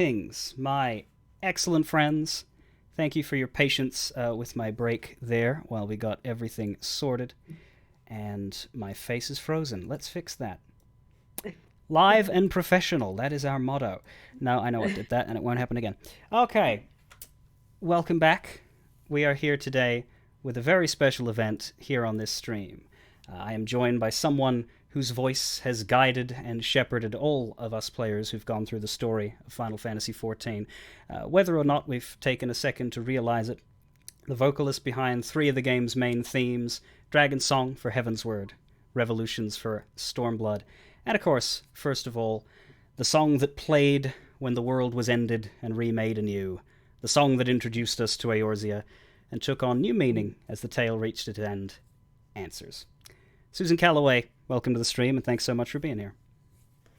Things, my excellent friends. Thank you for your patience with my break there while we got everything sorted. And my face is frozen. Let's fix that. Live and professional. That is our motto. No, I know I did that, and it won't happen again. Okay, welcome back. We are here today with a very special event here on this stream. I am joined by someone whose voice has guided and shepherded all of us players who've gone through the story of Final Fantasy XIV. Whether or not we've taken a second to realize it, the vocalist behind three of the game's main themes: Dragon Song for Heavensward, Revolutions for Stormblood, and of course, first of all, the song that played when the world was ended and remade anew, the song that introduced us to Eorzea and took on new meaning as the tale reached its end. Answers. Susan Calloway, welcome to the stream, and thanks so much for being here.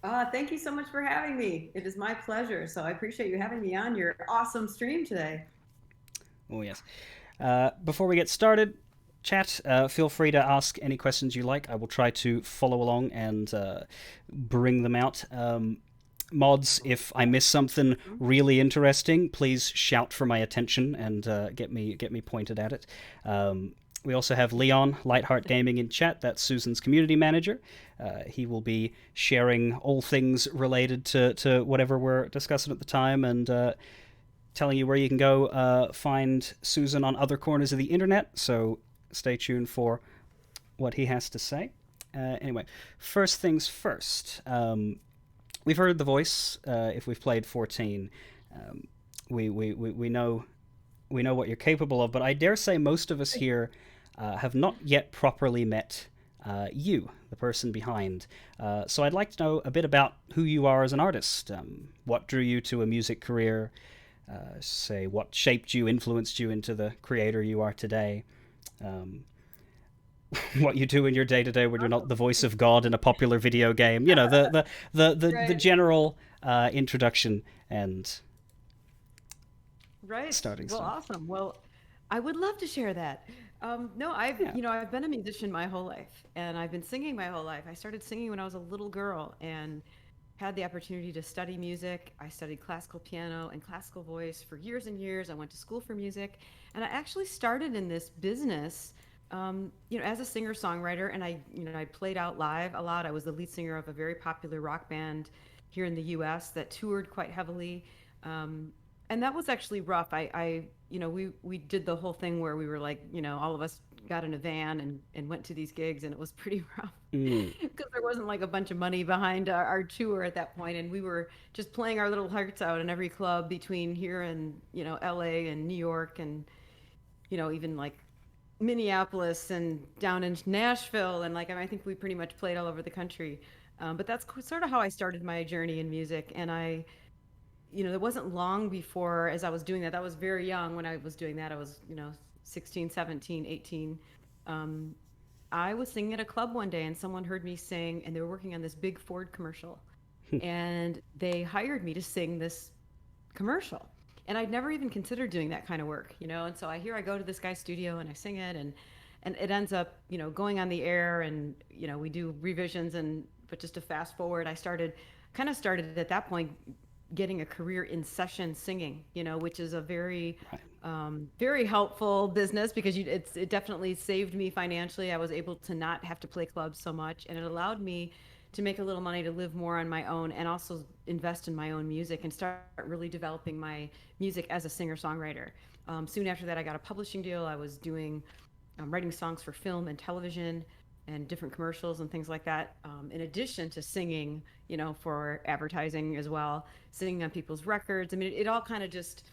Thank you so much for having me. It is my pleasure. So I appreciate you having me on your awesome stream today. Oh, yes. Before we get started, chat, feel free to ask any questions you like. I will try to follow along and bring them out. Mods, if I miss something really interesting, please shout for my attention and get me pointed at it. We also have Leon, Lightheart Gaming, in chat. That's Susan's community manager. He will be sharing all things related to whatever we're discussing at the time and telling you where you can go find Susan on other corners of the internet. So stay tuned for what he has to say. Anyway, first things first. We've heard the voice. If we've played 14, we know what you're capable of. But I dare say most of us here have not yet properly met you, the person behind. So I'd like to know a bit about who you are as an artist. What drew you to a music career? Say what shaped you, influenced you into the creator you are today. Um, what you do in your day to day when you're not the voice of God in a popular video game. You know, the Right. general introduction and Right. starting Well, stuff. awesome. Well, I would love to share that. No, I've, Yeah. I've been a musician my whole life and I've been singing my whole life. I started singing when I was a little girl and had the opportunity to study music. I studied classical piano and classical voice for years and years. I went to school for music and I actually started in this business, as a singer-songwriter and I played out live a lot. I was the lead singer of a very popular rock band here in the US that toured quite heavily. Um, and that was actually rough. We did the whole thing where we were like, all of us got in a van and went to these gigs, and it was pretty rough Mm, because there wasn't like a bunch of money behind our tour at that point, and we were just playing our little hearts out in every club between here and L.A. and New York, and even like Minneapolis and down in Nashville, and like I think we pretty much played all over the country. But that's sort of how I started my journey in music, and it wasn't long before as I was doing that. I was very young when I was doing that. I was, 16, 17, 18. Um, I was singing at a club one day and someone heard me sing and they were working on this big Ford commercial. And they hired me to sing this commercial. And I'd never even considered doing that kind of work, And so I go to this guy's studio and I sing it and it ends up, going on the air and, we do revisions but just to fast forward, kind of started at that point getting a career in session singing, which is a very, right. very helpful business because it definitely saved me financially. I was able to not have to play clubs so much, and it allowed me to make a little money to live more on my own and also invest in my own music and start really developing my music as a singer songwriter. Soon after that, I got a publishing deal. I was doing writing songs for film and television and different commercials and things like that. In addition to singing, for advertising as well, singing on people's records. I mean, it all kind of just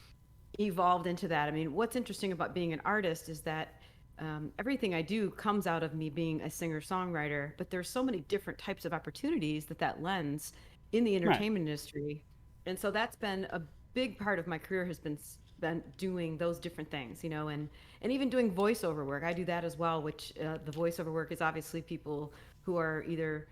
evolved into that. I mean, what's interesting about being an artist is that everything I do comes out of me being a singer songwriter, but there's so many different types of opportunities that lends in the Right. entertainment industry. And so that's been a big part of my career has been spent doing those different things, and even doing voiceover work. I do that as well, which the voiceover work is obviously people who are either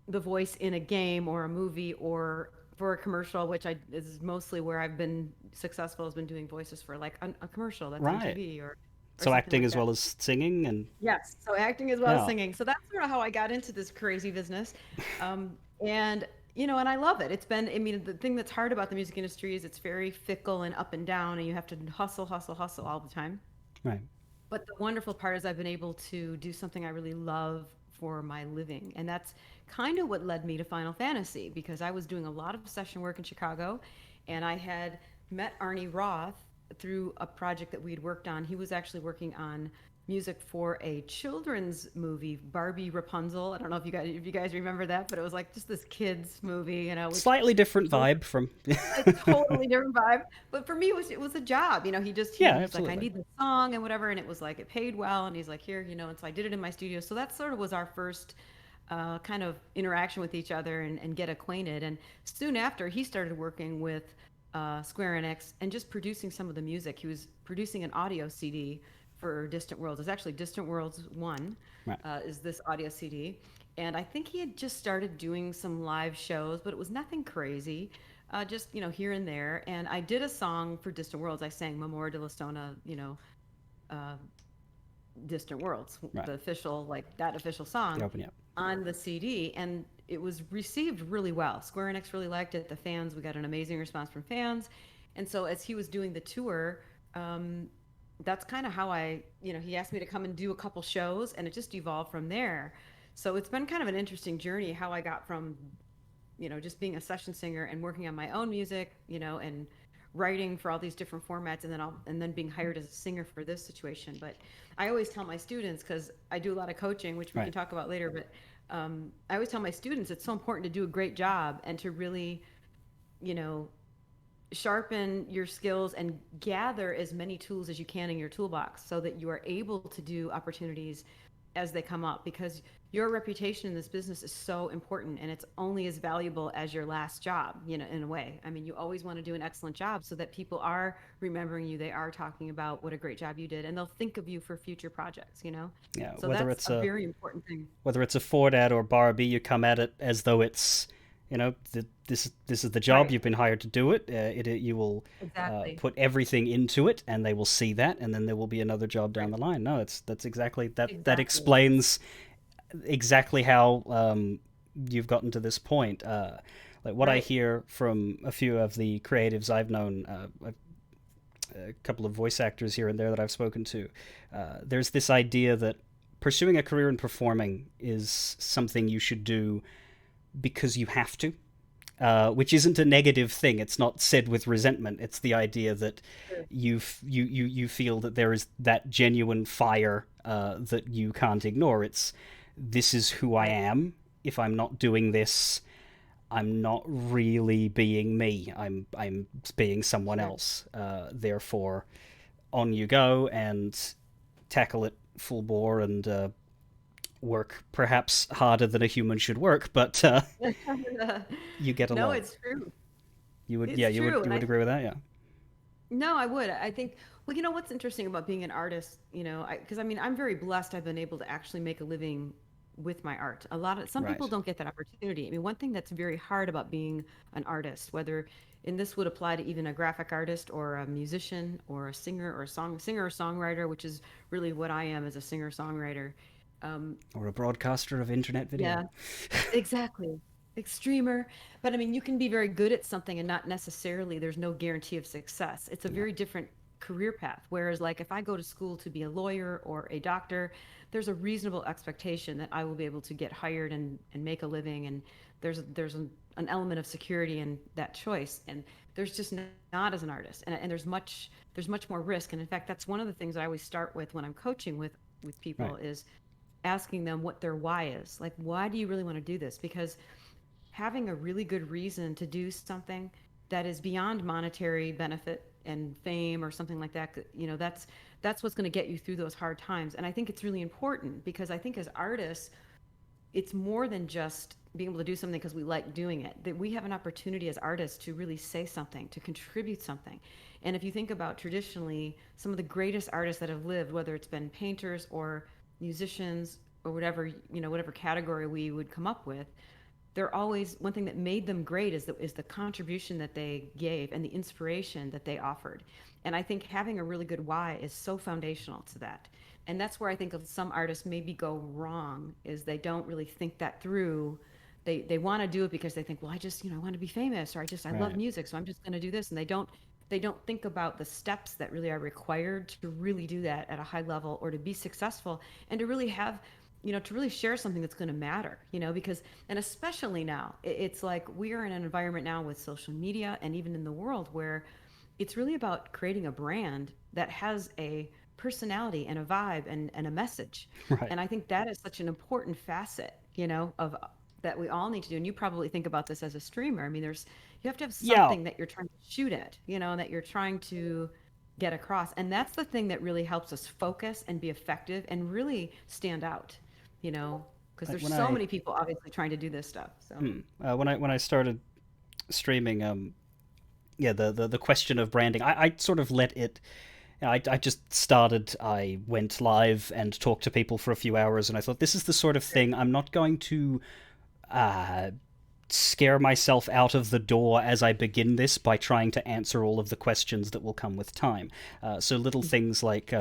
the voice in a game or a movie or for a commercial, which is mostly where I've been successful, has been doing voices for like a commercial that's on Right. TV or So something acting like as that. well as singing and Yes, so acting as well as yeah. singing. So that's sort of how I got into this crazy business. And And I love it. It's been, I mean, the thing that's hard about the music industry is it's very fickle and up and down, and you have to hustle, hustle, hustle all the time. Right. But the wonderful part is I've been able to do something I really love for my living. And that's kind of what led me to Final Fantasy, because I was doing a lot of session work in Chicago, and I had met Arnie Roth through a project that we'd worked on. He was actually working on music for a children's movie, Barbie Rapunzel. I don't know if you guys remember that, but it was like just this kids movie, with Slightly different so vibe from. a totally different vibe. But for me, it was a job. He just Yeah, he's like, I absolutely. need the song and whatever, and it was like it paid well, and he's like, here, and so I did it in my studio. So that sort of was our first kind of interaction with each other and get acquainted. And soon after, he started working with Square Enix and just producing some of the music. He was producing an audio CD for Distant Worlds. It's actually Distant Worlds One, Right. is this audio CD. And I think he had just started doing some live shows, but it was nothing crazy, just here and there. And I did a song for Distant Worlds. I sang "Memoria de la Stona," uh, Distant Worlds, Right. the official, like that official The song open. Yeah. on the CD, and it was received really well. Square Enix really liked it. The fans, we got an amazing response from fans, and so as he was doing the tour, um, that's kind of how he asked me to come and do a couple shows, and it just evolved from there. So it's been kind of an interesting journey how I got from just being a session singer and working on my own music, and writing for all these different formats, and then being hired as a singer for this situation. But I always tell my students, because I do a lot of coaching, which we can Right. talk about later, but I always tell my students it's so important to do a great job and to really, you know, sharpen your skills and gather as many tools as you can in your toolbox so that you are able to do opportunities as they come up, because your reputation in this business is so important, and it's only as valuable as your last job, in a way. I mean, you always want to do an excellent job so that people are remembering you, they are talking about what a great job you did, and they'll think of you for future projects. Yeah. So Whether that's it's a a very important thing. whether it's a Ford ad or Barbie, you come at it as though it's, this is the job, Right. you've been hired to do it. You will Exactly. put everything into it, and they will see that, and then there will be another job down Right. the line. No, it's that's exactly that. That Exactly. explains exactly how you've gotten to this point. Like what I Right. hear from a few of the creatives I've known, a couple of voice actors here and there that I've spoken to, there's this idea that pursuing a career in performing is something you should do because you have to, which isn't a negative thing. It's not said with resentment. It's the idea that True. you feel that there is that genuine fire that you can't ignore. It's this is who I Right. am. If I'm not doing this, I'm not really being me. I'm being someone Sure. else. Therefore, on you go and tackle it full bore and work perhaps harder than a human should work, but you get No, along. it's true. You would, yeah, It's true. you And would agree with that, yeah. no, I would. I think, well, what's interesting about being an artist, because I mean, I'm very blessed. I've been able to actually make a living with my art. Some people Right. don't get that opportunity. I mean, one thing that's very hard about being an artist, and this would apply to even a graphic artist or a musician or a singer or a singer or songwriter, which is really what I am as a singer songwriter. Um, Or a broadcaster of internet video. yeah, exactly. Extremer. But I mean, you can be very good at something and not necessarily, there's no guarantee of success. It's a Yeah. very different career path. Whereas, like, if I go to school to be a lawyer or a doctor, there's a reasonable expectation that I will be able to get hired and make a living. And there's an element of security in that choice. And there's just not as an artist. And there's much more risk. And in fact, that's one of the things I always start with when I'm coaching with Right. people is asking them what their why is. Like, why do you really want to do this? Because having a really good reason to do something that is beyond monetary benefit and fame or something like that, that's what's going to get you through those hard times. And I think it's really important, because I think as artists, it's more than just being able to do something because we like doing it, that we have an opportunity as artists to really say something, to contribute something. And if you think about traditionally, some of the greatest artists that have lived, whether it's been painters or musicians or whatever category we would come up with, they're always, one thing that made them great is the contribution that they gave and the inspiration that they offered. And I think having a really good why is so foundational to that. And that's where I think some artists maybe go wrong, is they don't really think that through, they want to do it because they think, well, I just, I want to be famous, or I love Right. music, so I'm just going to do this. And they don't think about the steps that really are required to really do that at a high level, or to be successful, and to really have, to really share something that's going to matter, because, and especially now, it's like we are in an environment now with social media, and even in the world, where it's really about creating a brand that has a personality and a vibe, and a message. Right. And I think that is such an important facet, of that we all need to do. And you probably think about this as a streamer. I mean, you have to have Yeah. something that you're trying to shoot at, and that you're trying to get across. And that's the thing that really helps us focus and be effective and really stand out, because Like there's when so I many people obviously trying to do this stuff. So, when I started streaming, yeah, the question of branding, I sort of let it. I just started. I went live and talked to people for a few hours, and I thought this is the sort of thing I'm not going to uh, scare myself out of the door as I begin this by trying to answer all of the questions that will come with time. So little things like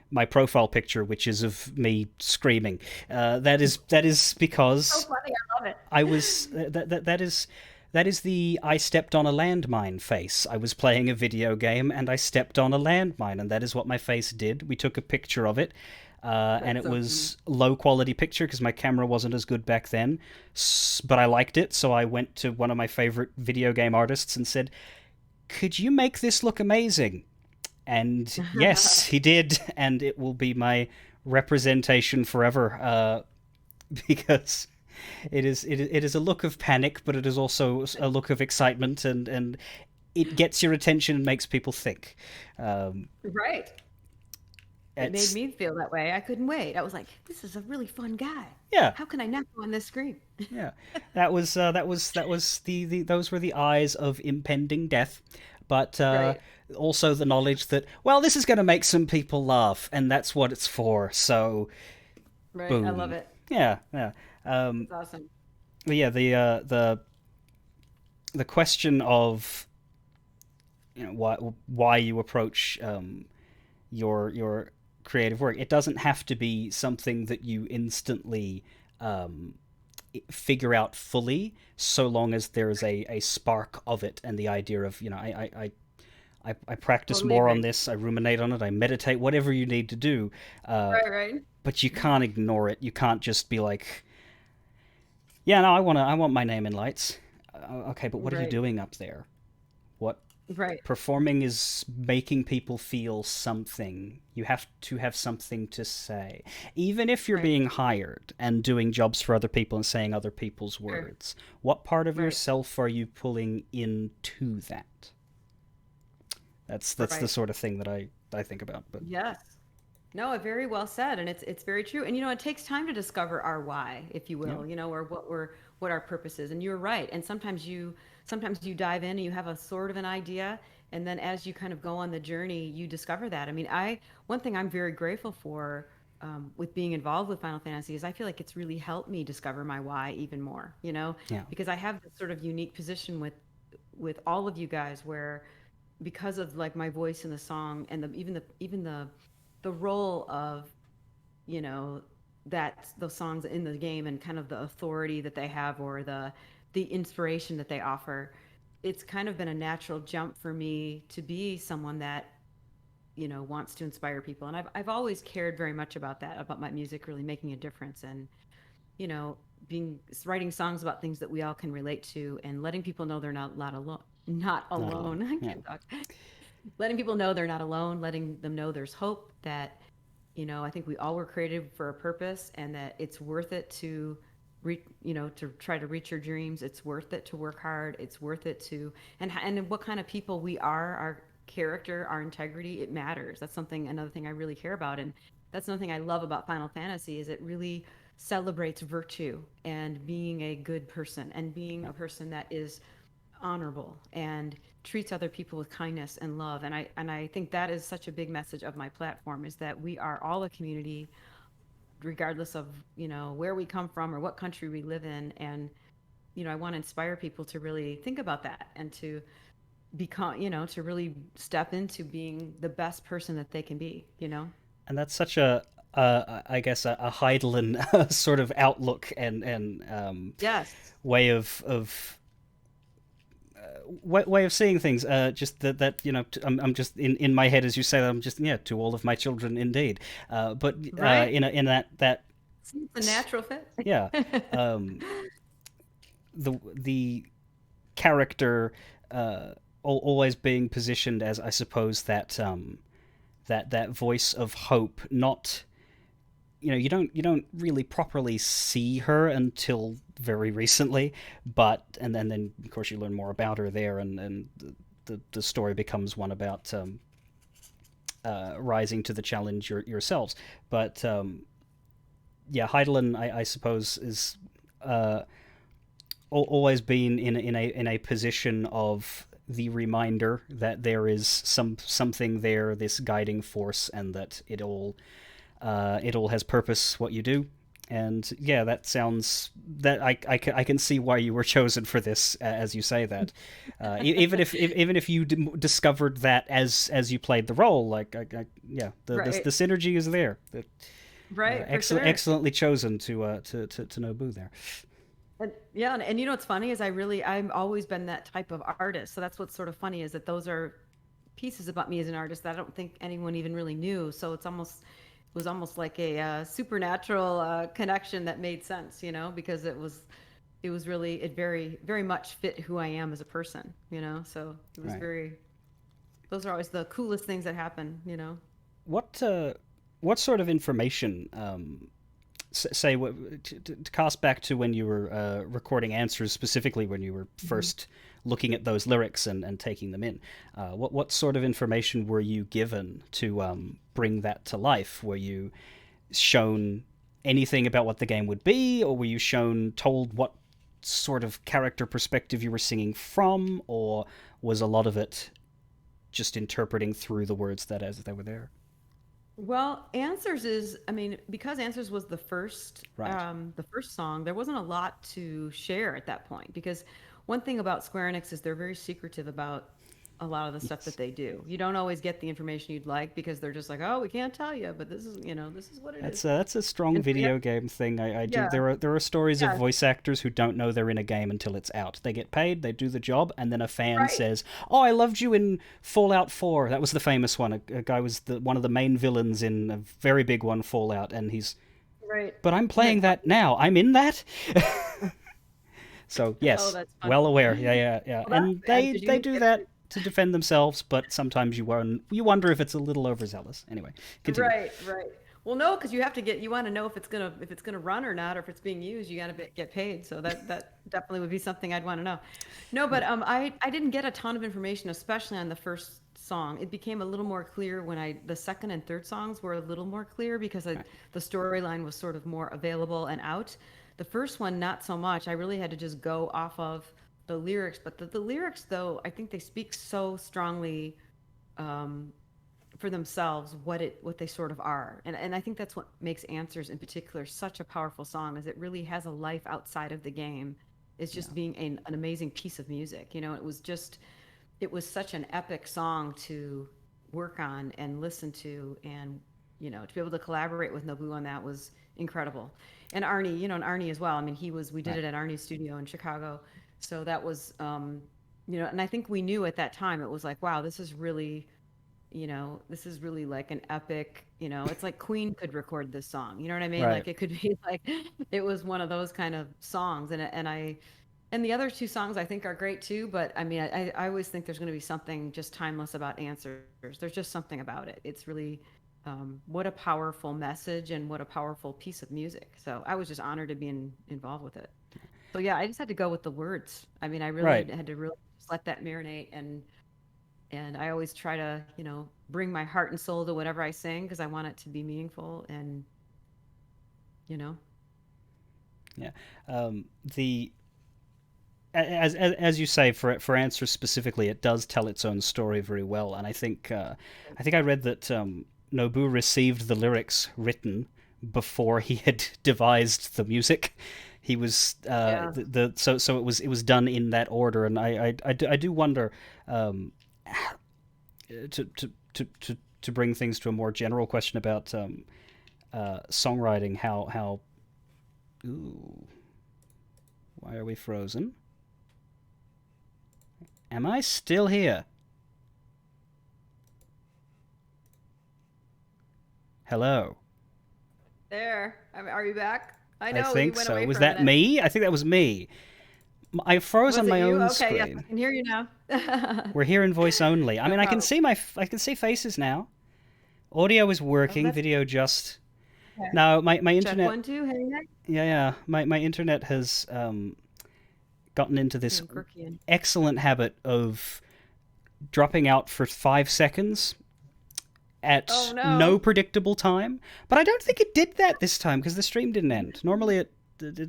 my profile picture, which is of me screaming. That is so because funny. I love it. I was that is the I stepped on a landmine face. I was playing a video game and I stepped on a landmine, and that is what my face did. We took a picture of it, and That's it so funny. was low quality picture because my camera wasn't as good back then. But I liked it, so I went to one of my favorite video game artists and said, "Could you make this look amazing?" And yes, he did, and it will be my representation forever. Because it is a look of panic, but it is also a look of excitement, and it gets your attention and makes people think. Um, Right. It made it's me feel that way. I couldn't wait. I was like, this is a really fun guy. Yeah, How can I not go on this screen? yeah. That was the those were the eyes of impending death, but Right. also the knowledge that, well, this is going to make some people laugh, and that's what it's for. So Right. I love boom. it. Yeah, yeah. It's awesome. But yeah, the question of, why you approach your creative work. It doesn't have to be something that you instantly um, figure out fully, so long as there's a spark of it, and the idea of, I practice Totally more on agree. this, I ruminate on it, I meditate, whatever you need to do. Right, right. But you can't ignore it. You can't just be like, yeah, no, I want my name in lights. Okay, but what are you Right. doing up there? What Right. Performing is making people feel something. You have to have something to say. Even if you're Right. being hired and doing jobs for other people and saying other people's Sure. words, what part of Right. yourself are you pulling into that? That's the Right. sort of thing that I think about. But Yes. No, very well said, and it's very true. And it takes time to discover our why, if you yeah, will, or what our purpose is. And you're right. And sometimes you dive in and you have a sort of an idea, and then as you kind of go on the journey, you discover that. I mean, I one thing I'm very grateful for, with being involved with Final Fantasy, is I feel like it's really helped me discover my why even more. yeah, Because I have this sort of unique position with all of you guys, where because of like my voice in the song, and the role of, you know that those songs in the game, and kind of the authority that they have, or the inspiration that they offer, it's kind of been a natural jump for me to be someone that, wants to inspire people. And I've always cared very much about that, about my music really making a difference, and you know being writing songs about things that we all can relate to, and letting people know they're not alone. Not not alone. alone. I Yeah, can't talk. Letting people know they're not alone, letting them know there's hope, that, I think we all were created for a purpose, and that it's worth it to to try to reach your dreams. It's worth it to work hard. It's worth it to, and what kind of people we are, our character, our integrity, it matters. That's another thing I really care about. And that's another thing I love about Final Fantasy, is it really celebrates virtue, and being a good person, and being yeah. a person that is honorable, and treats other people with kindness and love. And I think that is such a big message of my platform, is that we are all a community, regardless of, where we come from or what country we live in. And I want to inspire people to really think about that, and to become, to really step into being the best person that they can be. And that's such a I guess a Heidelin sort of outlook and Yes. way of way of seeing things. Just that I'm just in my head as you say that I'm just to all of my children indeed. But Right. in that See, it's a natural fit. yeah, um, the character always being positioned as I suppose that voice of hope, not you don't really properly see her until very recently, but and then of course you learn more about her there, and the story becomes one about rising to the challenge yourselves. But yeah, Heidelin, I suppose, is uh, always been in a position of the reminder that there is something there, this guiding force, and that it all has purpose. What you do, and yeah, that sounds that I can see why you were chosen for this, as you say that. Even if you discovered that as you played the role, like yeah, the Right. synergy is there. Right, for sure. Excellently chosen to Nobu there. And yeah, and you know what's funny is I've always been that type of artist. So that's what's sort of funny is that those are pieces about me as an artist that I don't think anyone even really knew. So it was almost like a supernatural connection that made sense, because it was really it very very much fit who I am as a person. So it was Right. very those are always the coolest things that happen. What what sort of information say to cast back to when you were recording answers, specifically when you were Mhm. first looking at those lyrics and taking them in, what sort of information were you given to bring that to life? Were you shown anything about what the game would be, or were you told what sort of character perspective you were singing from, or was a lot of it just interpreting through the words that as they were there? Well, Answers is, I mean, because Answers was Right. the first song, there wasn't a lot to share at that point because one thing about Square Enix is they're very secretive about a lot of the stuff that Yes. they do. You don't always get the information you'd like because they're just like, oh, we can't tell you, but this is what it is. That's a strong And so video game thing. I do. yeah, There are stories of yeah, voice actors who don't know they're in a game until it's out. They get paid, they do the job, and then a fan right, says, "Oh, I loved you in Fallout 4." That was the famous one. A guy was one of the main villains in a very big one, Fallout, and he's. right. But I'm Isn't playing that that funny? now. I'm in that. So Oh, yes, that's well funny. aware. Yeah, yeah, yeah. Well, that's And bad they because you they didn't do get that to defend themselves, but sometimes you wonder if it's a little overzealous. Anyway, continue. Right, right. Well, no, because you want to know if it's gonna run or not, or if it's being used. You got to get paid. So that definitely would be something I'd want to know. No, but Yeah. I didn't get a ton of information, especially on the first song. It became a little more clear when the second and third songs were a little more clear because Right. the storyline was sort of more available and out. The first one, not so much. I really had to just go off of the lyrics, but the lyrics, though, I think they speak so strongly. Um, for themselves what they sort of are, and I think that's what makes Answers in particular such a powerful song is it really has a life outside of the game. It's Yeah. just being an amazing piece of music. It was such an epic song to work on and listen to, and to be able to collaborate with Nobu on that was incredible. And Arnie as well. I mean, we did Right. it at Arnie's studio in Chicago, so that was and I think we knew at that time it was like, wow, this is really like an epic, it's like Queen could record this song. You know what I mean? Right. Like it could be like it was one of those kind of songs. And the other two songs I think are great too, but I mean I always think there's going to be something just timeless about Answers. There's just something about it. It's really what a powerful message and what a powerful piece of music. So I was just honored to be involved with it. So yeah, I just had to go with the words. I mean, I really Right. had to really just let that marinate, and I always try to, bring my heart and soul to whatever I sing because I want it to be meaningful and, you know. Yeah. The as you say, for answers specifically, it does tell its own story very well, and I think I read that Nobu received the lyrics written before he had devised the music. He was Yeah. so it was done in that order, and I do wonder um, to bring things to a more general question about songwriting, how ooh, why are we frozen? Am I still here? Hello. There. Are you back? I I know you think went so. away Was for a that minute. me? I think that was me. I froze Was on it my you? own Okay, yes, I screen. can hear you now. We're here in voice only. I No mean, problem. I can see faces now. Audio is Oh, working. that's Video just okay. no. My Check internet. 1, 2. Hey, hey. Yeah. My internet has gotten into this Being quirky and excellent habit of dropping out for 5 seconds oh at no no. predictable time. But I don't think it did that this time because the stream didn't end. Normally it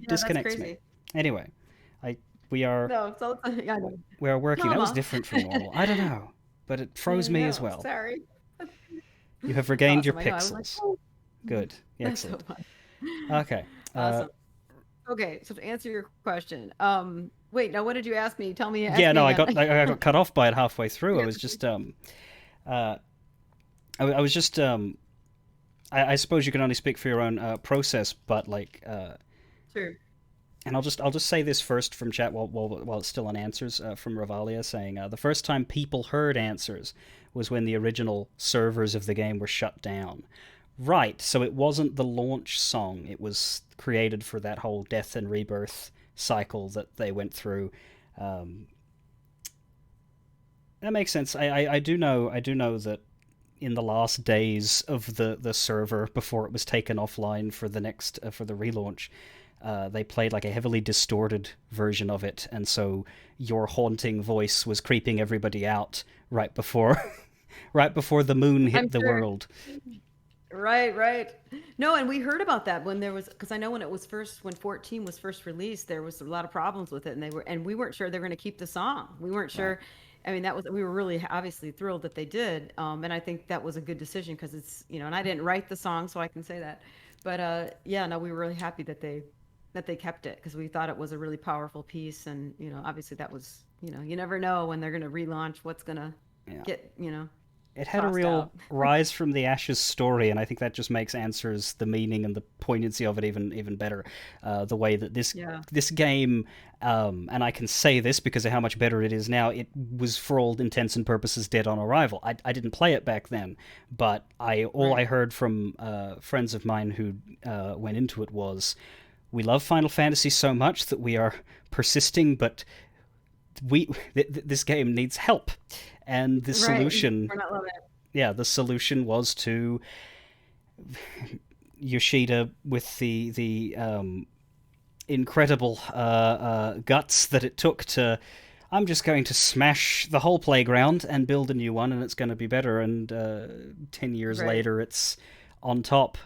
Yeah, that's disconnects me. crazy. Anyway, I we are No, so yeah, I know. we are working. That was Comma. different from normal. I don't know, but it I froze me as know. well. Sorry. You have regained your Awesome. I know. I was like, pixels. oh, Good. that's so Excellent. fun. Okay. Awesome. Okay, so to answer your question, wait, now what did you ask me? Ask Yeah, me no, again. I got cut off by it halfway through. I Yeah, was just uh I was just I suppose you can only speak for your own process, but like sure. and I'll just say this first from chat while it's still on answers from Ravalia saying the first time people heard answers was when the original servers of the game were shut down. Right, so it wasn't the launch song. It was created for that whole death and rebirth cycle that they went through. Um, that makes sense. I do know that in the last days of the server before it was taken offline for the next for the relaunch, they played like a heavily distorted version of it, and so your haunting voice was creeping everybody out right before right before the moon I'm hit the sure. world. Right, right. No, and we heard about that when there was, because I know when it was first, when 14 was first released, there was a lot of problems with it, and we weren't sure they were going to keep the song. We weren't Right. sure. I mean, we were really obviously thrilled that they did, and I think that was a good decision because it's, and I didn't write the song, so I can say that, but yeah, no, we were really happy that they kept it because we thought it was a really powerful piece, and obviously that was, you never know when they're going to relaunch what's going to Yeah. get, It had a tossed real out. rise from the ashes story, and I think that just makes answers the meaning and the poignancy of it even better. The way that Yeah. this game, and I can say this because of how much better it is now. It was for all intents and purposes dead on arrival. I didn't play it back then, but I Right. heard from friends of mine who went into it was, we love Final Fantasy so much that we are persisting, but this game needs help, and the Right. solution, We're not loving it. yeah, the solution was to Yoshida with the incredible guts that it took to. I'm just going to smash the whole playground and build a new one, and it's going to be better. And 10 years Right. later, it's on top.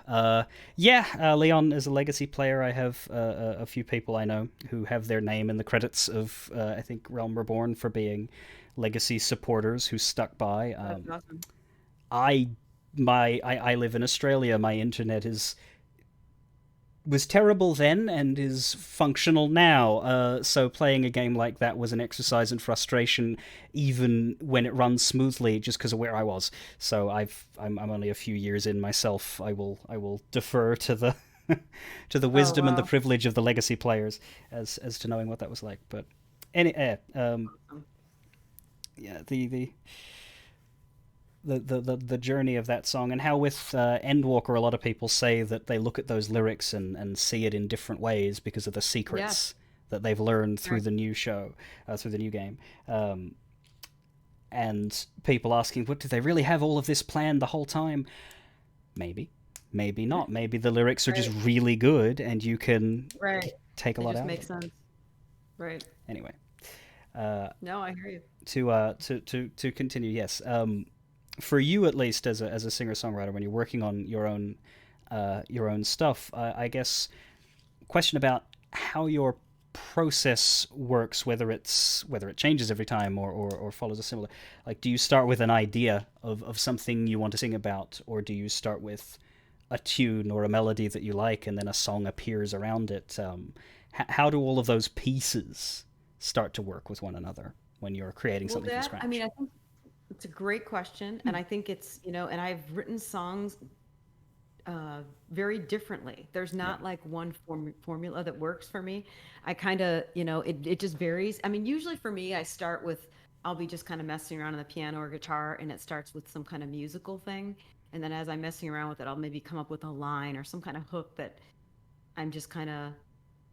Yeah, Leon is a legacy player. I have a few people I know who have their name in the credits of I think Realm Reborn for being legacy supporters who stuck by. That's awesome. I I live in Australia. My internet is was terrible then and is functional now. So playing a game like that was an exercise in frustration, even when it runs smoothly, just because of where I was. So I'm only a few years in myself. I will defer to the to the Oh, wisdom and the wow. privilege of the legacy players as to knowing what that was like. But any Awesome. yeah, the journey of that song, and how with Endwalker a lot of people say that they look at those lyrics and see it in different ways because of the Yes. secrets that they've learned through Right. the new show, through the new game. And people asking, what, did they really have all of this planned the whole time? Maybe, maybe not. Maybe the lyrics are just Right. really good and you can Right. take a It lot just out of makes them. sense. Right. Anyway, uh, No, I hear you. to continue, yes. For you at least, as a singer songwriter, when you're working on your own stuff, I guess question about how your process works, whether it changes every time or follows a similar. Like, do you start with an idea of something you want to sing about, or do you start with a tune or a melody that you like, and then a song appears around it? How do all of those pieces start to work with one another when you're creating Well, something from I mean, scratch? I think it's a great question, and I think it's, and I've written songs very differently. There's Yeah. not like one formula that works for me. I kind of, it just varies. I mean, usually for me, I'll be just kind of messing around on the piano or guitar, and it starts with some kind of musical thing. And then as I'm messing around with it, I'll maybe come up with a line or some kind of hook that I'm just kind of,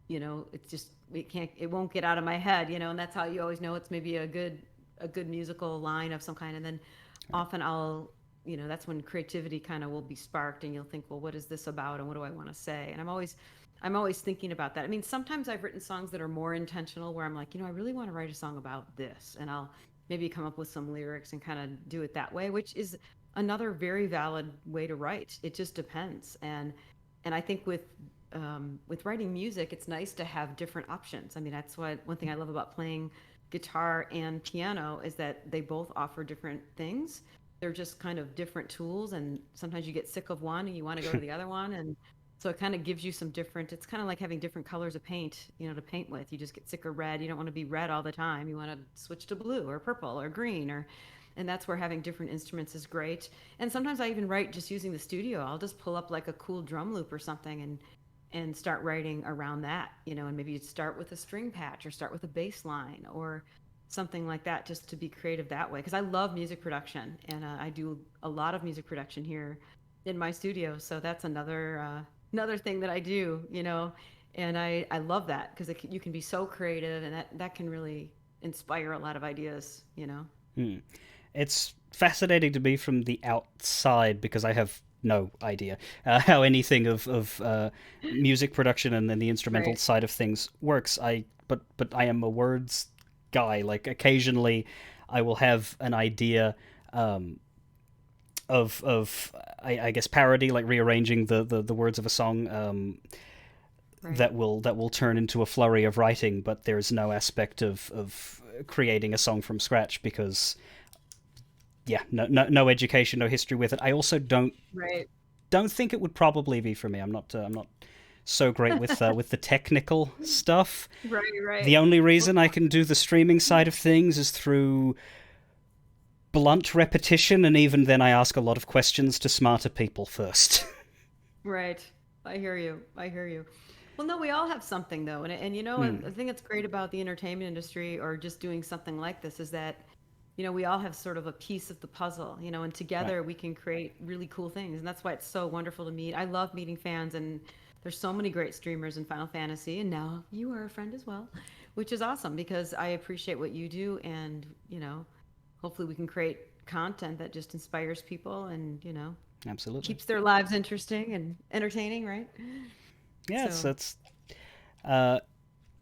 it won't get out of my head, and that's how you always know it's maybe a good musical line of some kind. And then often that's when creativity kind of will be sparked, and you'll think, well, what is this about, and what do I want to say? And I'm always thinking about that. I mean, sometimes I've written songs that are more intentional, where I'm like, I really want to write a song about this, and I'll maybe come up with some lyrics and kind of do it that way, which is another very valid way to write. It just depends. And I think with writing music, it's nice to have different options. I mean, that's what one thing I love about playing guitar and piano is that they both offer different things. They're just kind of different tools, and sometimes you get sick of one and you want to go to the other one. And so it kind of gives you some different, it's kind of like having different colors of paint, to paint with. You just get sick of red. You don't want to be red all the time. You want to switch to blue or purple or green, and that's where having different instruments is great. And sometimes I even write just using the studio. I'll just pull up like a cool drum loop or something and start writing around that, and maybe you'd start with a string patch or start with a bass line or something like that, just to be creative that way. Because I love music production, and I do a lot of music production here in my studio. So that's another thing that I do, and I love that because you can be so creative, and that can really inspire a lot of ideas. Hmm. It's fascinating to me from the outside because I have no idea how anything of music production and then the instrumental Right. side of things works. But I am a words guy. Like occasionally, I will have an idea um, of I guess parody, like rearranging the words of a song. Right. That will turn into a flurry of writing, but there's no aspect of creating a song from scratch because yeah, no education, no history with it. I also Right. don't think it would probably be for me. I'm not so great with the technical stuff. Right. Right. The only Well, reason I can do the streaming side of things is through blunt repetition, and even then, I ask a lot of questions to smarter people first. right. I hear you. I hear you. Well, no, we all have something though, and Hmm. I think it's great about the entertainment industry or just doing something like this is that we all have sort of a piece of the puzzle, and Right. together we can create really cool things. And that's why it's so wonderful to meet. I love meeting fans, and there's so many great streamers in Final Fantasy, and now you are a friend as well, which is awesome because I appreciate what you do, and hopefully we can create content that just inspires people and Absolutely. keeps their lives interesting and entertaining, right? Yes, So, uh,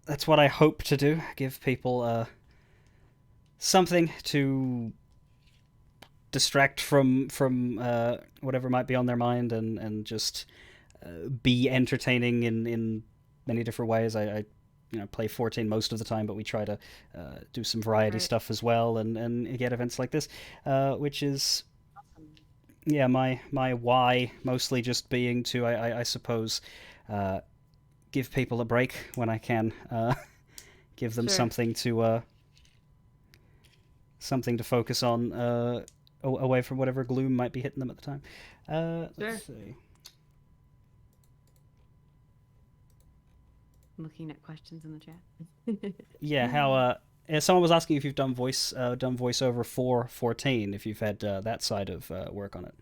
that's what I hope to do. Give people something to distract from whatever might be on their mind, and just be entertaining in many different ways. I play 14 most of the time, but we try to do some variety right. stuff as well, and get events like this, which is Awesome. yeah my why, mostly just being to I suppose uh, give people a break when I can, give them Sure. something to focus on, away from whatever gloom might be hitting them at the time. Let's Sure. see. I'm looking at questions in the chat. Yeah, how someone was asking if you've done voiceover for 14, if you've had that side of work on it.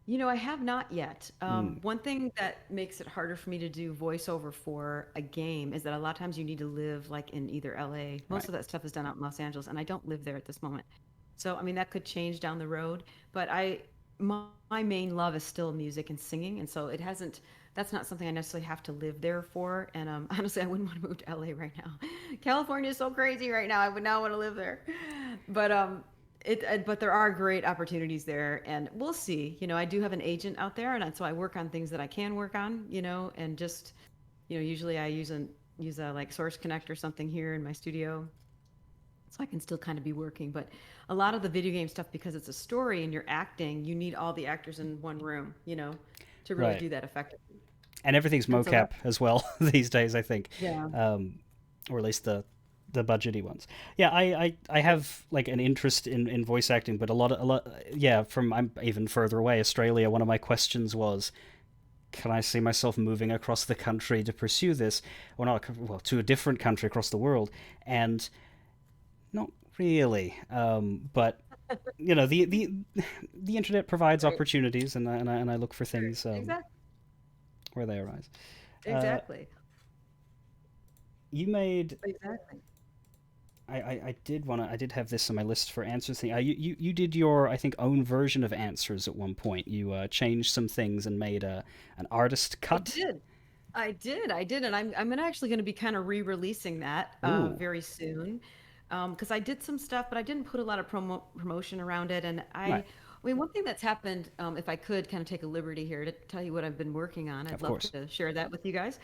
I have not yet. Mm, One thing that makes it harder for me to do voiceover for a game is that a lot of times you need to live like in either LA. Most right. of that stuff is done out in Los Angeles, and I don't live there at this moment. So, I mean, that could change down the road. But my main love is still music and singing, and so that's not something I necessarily have to live there for. And honestly, I wouldn't want to move to LA right now. California is so crazy right now. I would not want to live there. But but there are great opportunities there, and we'll see. I do have an agent out there, and so I work on things that I can work on. And just usually I use a like Source Connect or something here in my studio, so I can still kind of be working. But a lot of the video game stuff, because it's a story and you're acting, you need all the actors in one room, to really Right. do that effectively. And everything's And so mocap that, as well these days, I think, yeah, or at least the budgety ones. Yeah, I have like an interest in voice acting, but a lot. Yeah, from I'm even further away, Australia. One of my questions was, can I see myself moving across the country to pursue this, or not? Well, to a different country across the world, and not really. But the internet provides Right. opportunities, and I look for Right. things Exactly. where they arise. Uh, Exactly. you made Exactly. I did want to. I did have this on my list for answers thing. You did your, I think, own version of answers at one point. You changed some things and made an artist I cut. did. I did, and actually going to be kind of re-releasing that Ooh, very soon, because I did some stuff, but I didn't put a lot of promotion around it. And right, I mean, one thing that's happened, if I could kind of take a liberty here to tell you what I've been working on, I'd of love course, to share that with you guys.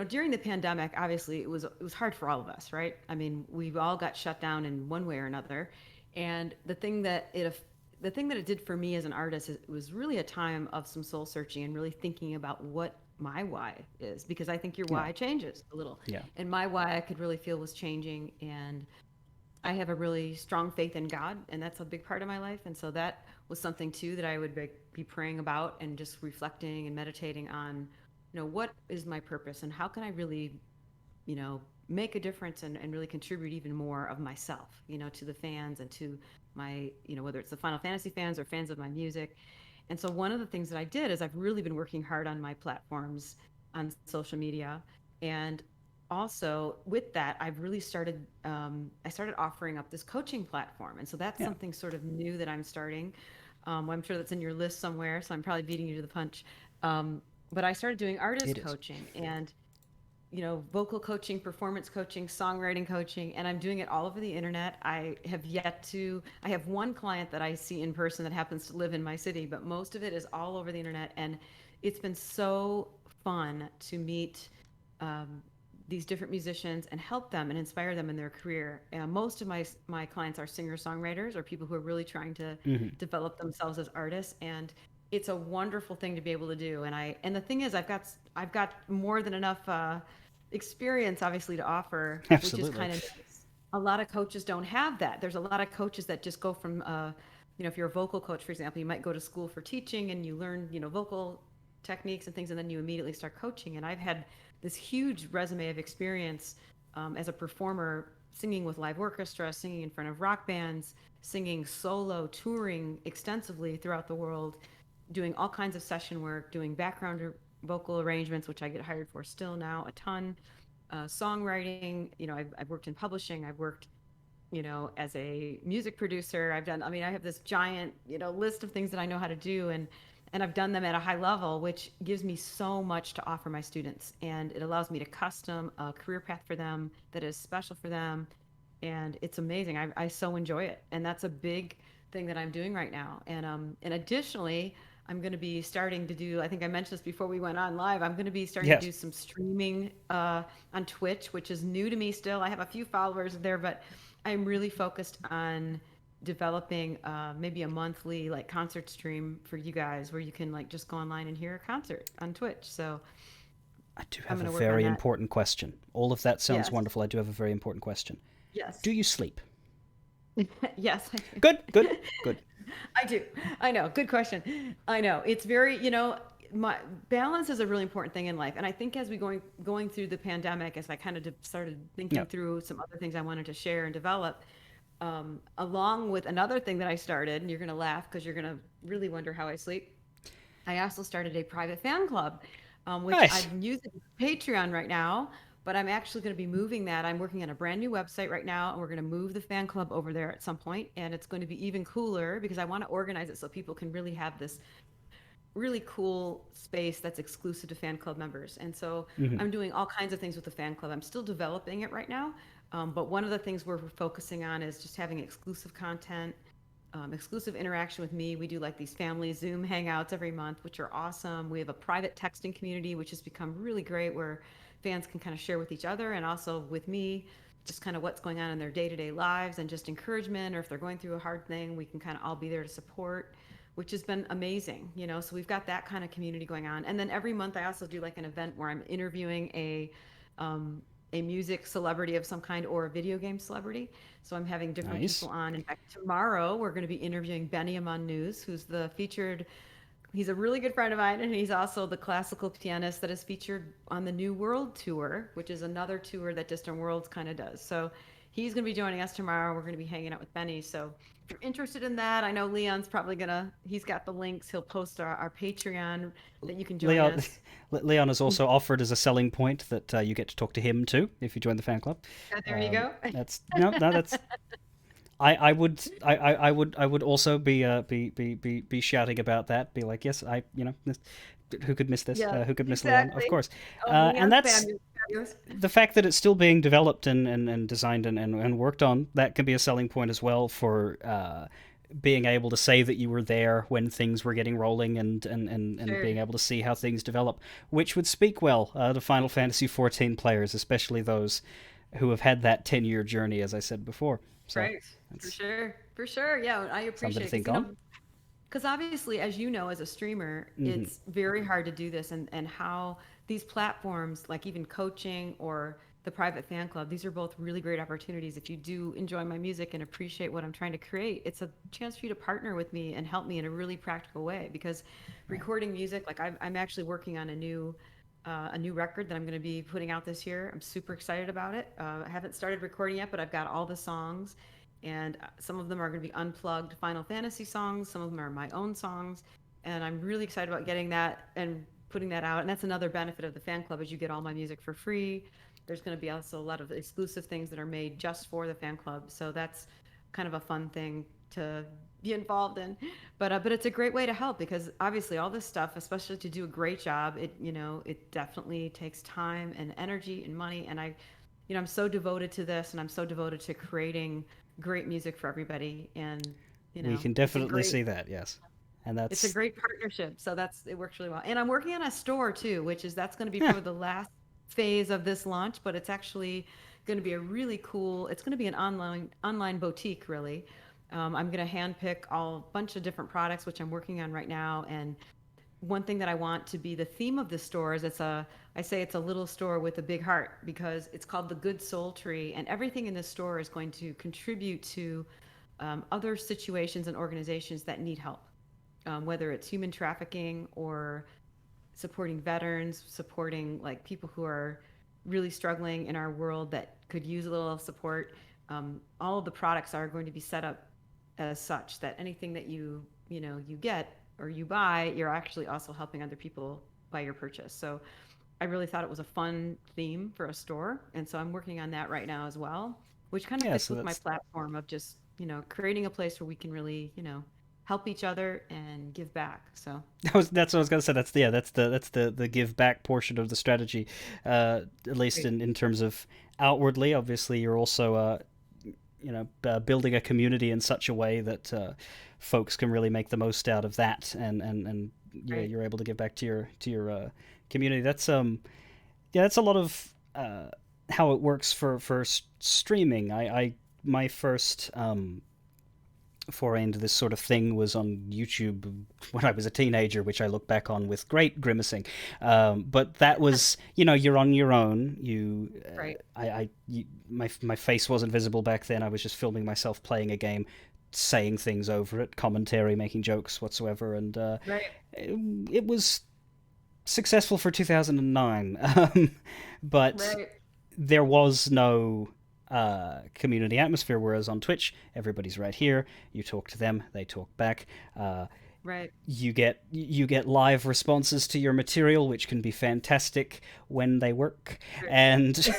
During the pandemic, obviously it was hard for all of us, right? I mean, we've all got shut down in one way or another, and the thing that it did for me as an artist is it was really a time of some soul searching and really thinking about what my why is, because I think your yeah, why changes a little, yeah, and my why I could really feel was changing. And I have a really strong faith in God, and that's a big part of my life. And so that was something too that I would be praying about and just reflecting and meditating on, what is my purpose and how can I really, make a difference and really contribute even more of myself, to the fans and to my, whether it's the Final Fantasy fans or fans of my music. And so one of the things that I did is I've really been working hard on my platforms on social media. And also with that, I've really started, I started offering up this coaching platform. And so that's yeah. something sort of new that I'm starting. I'm sure that's in your list somewhere. So I'm probably beating you to the punch. But I started doing It artist is. coaching and vocal coaching, performance coaching, songwriting coaching, and I'm doing it all over the internet. I have one client that I see in person that happens to live in my city, but most of it is all over the internet. And it's been so fun to meet um, these different musicians and help them and inspire them in their career. Most of my clients are singer songwriters or people who are really trying to Hmm. develop themselves as artists, and it's a wonderful thing to be able to do. And the thing is, I've got more than enough experience, obviously, to offer, which is Absolutely. kind of nice. A lot of coaches don't have that. There's a lot of coaches that just go from, if you're a vocal coach, for example, you might go to school for teaching and you learn, vocal techniques and things, and then you immediately start coaching. And I've had this huge resume of experience as a performer, singing with live orchestra, singing in front of rock bands, singing solo, touring extensively throughout the world, doing all kinds of session work, doing background vocal arrangements, which I get hired for still now a ton. Songwriting, I've worked in publishing. I've worked, as a music producer. I mean, I have this giant, list of things that I know how to do. And I've done them at a high level, which gives me so much to offer my students. And it allows me to custom a career path for them that is special for them. And it's amazing. I so enjoy it. And that's a big thing that I'm doing right now. And additionally, I'm going to be starting to do, I think I mentioned this before we went on live. I'm going to be starting to Yes. do some streaming on Twitch, which is new to me still. I have a few followers there, but I'm really focused on developing maybe a monthly like concert stream for you guys where you can like just go online and hear a concert on Twitch. So I do I'm have going a to work on very that. important question. All of that sounds Yes. wonderful. I do have a very important question. Yes. Do you sleep? Yes, I Good, good, do. good. I do. I know. Good question. I know. It's very, my balance is a really important thing in life. And I think as we going through the pandemic, as I kind of started Yeah. thinking through some other things I wanted to share and develop, along with another thing that I started, and you're going to laugh because you're going to really wonder how I sleep. I also started a private fan club, which Nice. I'm using Patreon right now, but I'm actually going to be moving that. I'm working on a brand new website right now, and we're going to move the fan club over there at some point, and it's going to be even cooler because I want to organize it so people can really have this really cool space that's exclusive to fan club members. And so Hmm. I'm doing all kinds of things with the fan club. I'm still developing it right now. But one of the things we're focusing on is just having exclusive content, exclusive interaction with me. We do like these family Zoom hangouts every month, which are awesome. We have a private texting community, which has become really great, where fans can kind of share with each other and also with me, just kind of what's going on in their day to day lives and just encouragement. Or if they're going through a hard thing, we can kind of all be there to support, which has been amazing. So we've got that kind of community going on. And then every month, I also do like an event where I'm interviewing a music celebrity of some kind or a video game celebrity. So I'm having different Nice. people on. In fact, tomorrow we're going to be interviewing Benny Amon News, who's the featured He's a really good friend of mine, and he's also the classical pianist that is featured on the New World Tour, which is another tour that Distant Worlds kind of does. So he's going to be joining us tomorrow. We're going to be hanging out with Benny. So if you're interested in that, I know Leon's probably going to, he's got the links. He'll post our Patreon that you can join Leon, us. Leon has also offered as a selling point that you get to talk to him too if you join the fan club. Yeah, there you go. That's no, no, that's I would also be shouting about that. Be like, yes, who could miss this? Yeah, Who could miss Leon? Of exactly. course. Oh, And Leon's that's fabulous. the fact that it's still being developed and designed and worked on. That can be a selling point as well for being able to say that you were there when things were getting rolling and Sure. being able to see how things develop, which would speak well to Final Fantasy XIV players, especially those who have had that 10-year journey, as I said before. So Right. For that's sure. For sure. Yeah, I something to appreciate it think because on. because obviously, as you know, as a streamer, Hmm. it's very hard to do this, and how these platforms, like even coaching or the private fan club, these are both really great opportunities. If you do enjoy my music and appreciate what I'm trying to create, it's a chance for you to partner with me and help me in a really practical way. Because Right. recording music, like I'm actually working on a new record that I'm going to be putting out this year. I'm super excited about it. I haven't started recording yet, but I've got all the songs, and some of them are going to be unplugged Final Fantasy songs. Some of them are my own songs, and I'm really excited about getting that and putting that out. And that's another benefit of the fan club is you get all my music for free. There's going to be also a lot of exclusive things that are made just for the fan club. So that's kind of a fun thing to be involved in. But it's a great way to help because obviously all this stuff, especially to do a great job, it definitely takes time and energy and money. And I'm so devoted to this, and I'm so devoted to creating great music for everybody. And We can it's a definitely great see that, yes. And it's a that's great partnership. So it works really well. And I'm working on a store too, which is that's going to be probably the last phase of this launch, but it's actually going to be a really cool, it's going to be an online boutique really. I'm going to handpick a bunch of different products, which I'm working on right now. And one thing that I want to be the theme of the store is I say it's a little store with a big heart because it's called the Good Soul Tree, and everything in this store is going to contribute to other situations and organizations that need help, whether it's human trafficking or supporting veterans, supporting like people who are really struggling in our world that could use a little support. All of the products are going to be set up as such that anything that you get or you buy, you're actually also helping other people by your purchase. So I really thought it was a fun theme for a store, and so I'm working on that right now as well, which kind of yeah, fits so with my platform of just creating a place where we can really help each other and give back. So that's what I was gonna say. That's the give back portion of the strategy, at least great. in terms of outwardly. Obviously, you're also building a community in such a way that folks can really make the most out of that, and yeah, Right. you're able to give back to your community. That's yeah, that's a lot of how it works for streaming. I my first foray into this sort of thing was on YouTube when I was a teenager, which I look back on with great grimacing. But that was, you're on your own. Right. My face wasn't visible back then. I was just filming myself playing a game, saying things over it, commentary, making jokes whatsoever, and Right. it was successful for 2009. But Right. there was no community atmosphere. Whereas on Twitch, everybody's right here. You talk to them, they talk back. Right. You get live responses to your material, which can be fantastic when they work, Sure. and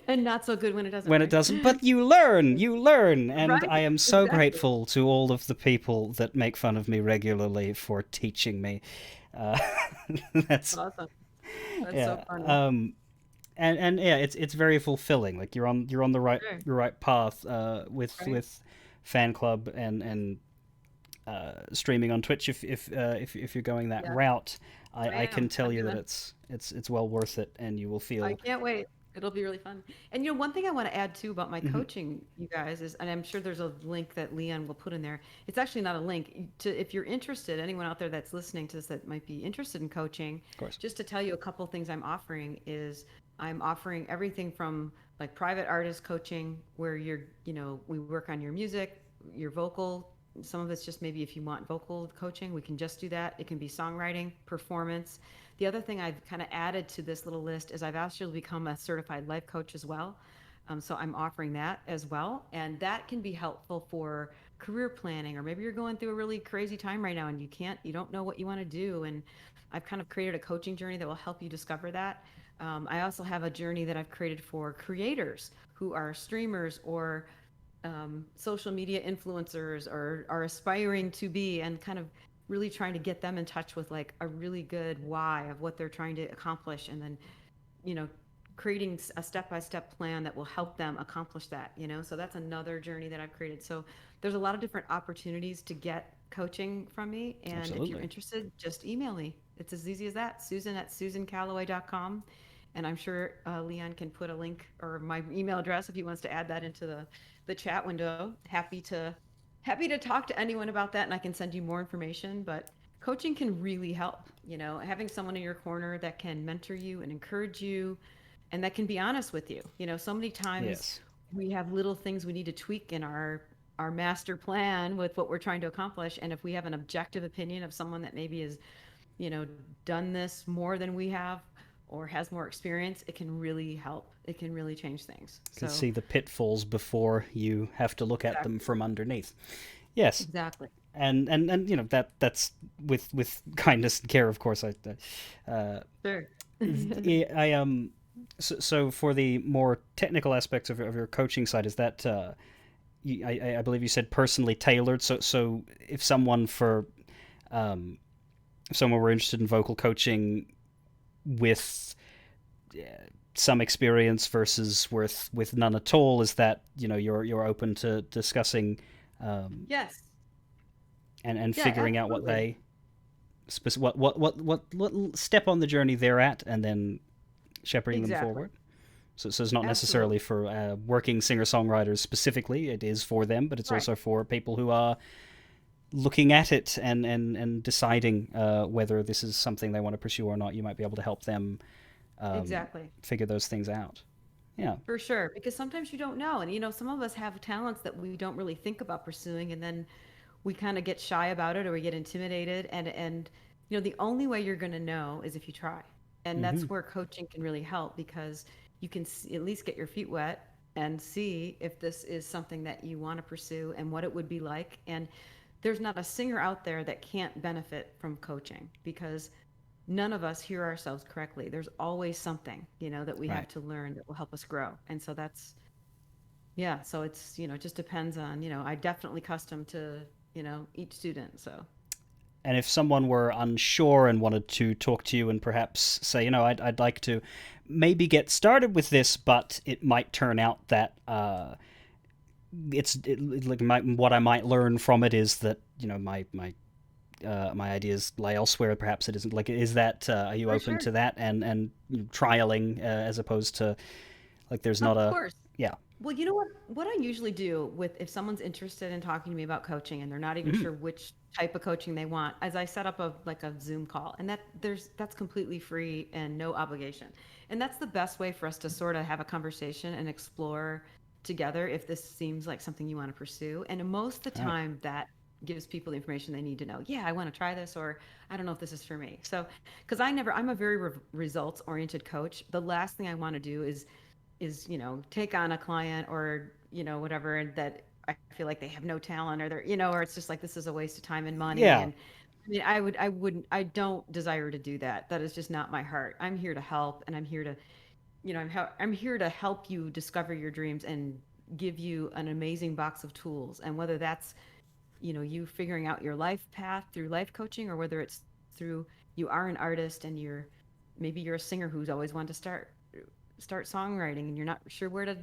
And not so good when it doesn't when it work. doesn't. But you learn, and I Right. am so Exactly. grateful to all of the people that make fun of me regularly for teaching me. Uh, That's that's awesome. That's so yeah. funny. And yeah, it's very fulfilling. Like you're on the Sure. right path Right. with fan club and streaming on Twitch. If you're going that Yeah, route, I I can am. tell I'm you that gonna. it's well worth it, and you will I feel. can't wait. It'll be really fun. And one thing I want to add too about my Mhm. coaching, you guys, is, and I'm sure there's a link that Leon will put in there. It's actually not a link to, if you're interested, anyone out there that's listening to this that might be interested in coaching, Of course. just to tell you a couple things I'm offering is I'm offering everything from like private artist coaching where we work on your music, your vocal some of it's just maybe if you want vocal coaching, we can just do that. It can be songwriting, performance. The other thing I've kind of added to this little list is I've actually become a certified life coach as well. So I'm offering that as well. And that can be helpful for career planning, or maybe you're going through a really crazy time right now and you don't know what you want to do. And I've kind of created a coaching journey that will help you discover that. I also have a journey that I've created for creators who are streamers or social media influencers or are aspiring to be, and kind of really trying to get them in touch with like a really good why of what they're trying to accomplish, and then you know creating a step-by-step plan that will help them accomplish that, so that's another journey that I've created. So there's a lot of different opportunities to get coaching from me, and if you're Absolutely. interested, just email me. It's as easy as that. Susan at susancalloway.com. And I'm sure Leon can put a link or my email address if he wants to add that into the chat window. Happy to talk to anyone about that, and I can send you more information. But coaching can really help. Having someone in your corner that can mentor you and encourage you, and that can be honest with you. So many times Yes. we have little things we need to tweak in our master plan with what we're trying to accomplish. And if we have an objective opinion of someone that maybe is done this more than we have or has more experience, it can really help. It can really change things. You can So see the pitfalls before you have to look at them exactly, from underneath. Yes. exactly. And that's with kindness and care, of course. Sure. I so for the more technical aspects of your coaching side, is that I believe you said personally tailored. So if someone for if someone were interested in vocal coaching with some experience versus with none at all, is that you're open to discussing um, Yes. and Yeah, figuring out what absolutely. they what step on the journey they're at, and then shepherding them Exactly. forward. So it's not necessarily Absolutely. for working singer songwriters specifically. It is for them, but it's Right. also for people who are looking at it and deciding whether this is something they want to pursue or not. You might be able to help them Exactly. figure those things out. Yeah. For sure. Because sometimes you don't know. And, some of us have talents that we don't really think about pursuing. And then we kind of get shy about it or we get intimidated. And the only way you're going to know is if you try. And Hmm. that's where coaching can really help, because you can at least get your feet wet and see if this is something that you want to pursue and what it would be like. And there's not a singer out there that can't benefit from coaching, because none of us hear ourselves correctly. There's always something, that we have Right. to learn that will help us grow. And so that's, yeah, so it's, it just depends on, I definitely custom to, each student. So And if someone were unsure and wanted to talk to you and perhaps say, I'd like to maybe get started with this, but it might turn out that like what I might learn from it is that my ideas lie elsewhere. Perhaps it isn't. Like, is that are you for open sure. to that and trialing as opposed to like there's not Of a course. yeah. Well, you know what I usually do with if someone's interested in talking to me about coaching and they're not even Mhm. sure which type of coaching they want, as I set up a Zoom call, and that's completely free and no obligation. And that's the best way for us to sort of have a conversation and explore together if this seems like something you want to pursue. And most of the Right. time that gives people the information they need to know. Yeah, I want to try this, or I don't know if this is for me. So, because I'm a very results oriented coach. The last thing I want to do is take on a client or whatever, and that I feel like they have no talent, or they're or it's just like this is a waste of time and money. Yeah. And I mean, I don't desire to do that. That is just not my heart. I'm here to help, and I'm here to I'm here to help you discover your dreams and give you an amazing box of tools. And whether that's you figuring out your life path through life coaching, or whether it's through you are an artist and maybe you're a singer who's always wanted to start songwriting and you're not sure where to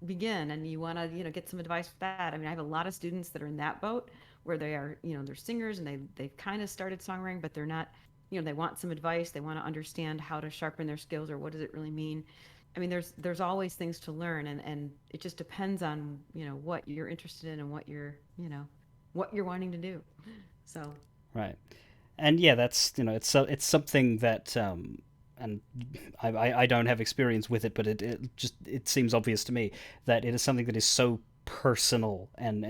begin, and you want to get some advice for that. I mean, I have a lot of students that are in that boat where they are they're singers and they've kind of started songwriting, but they're not they want some advice, they want to understand how to sharpen their skills, or what does it really mean. I mean, there's always things to learn, and it just depends on what you're interested in and what you're wanting to do. So Right. And yeah, that's it's something that and I don't have experience with it, but it seems obvious to me that it is something that is so personal and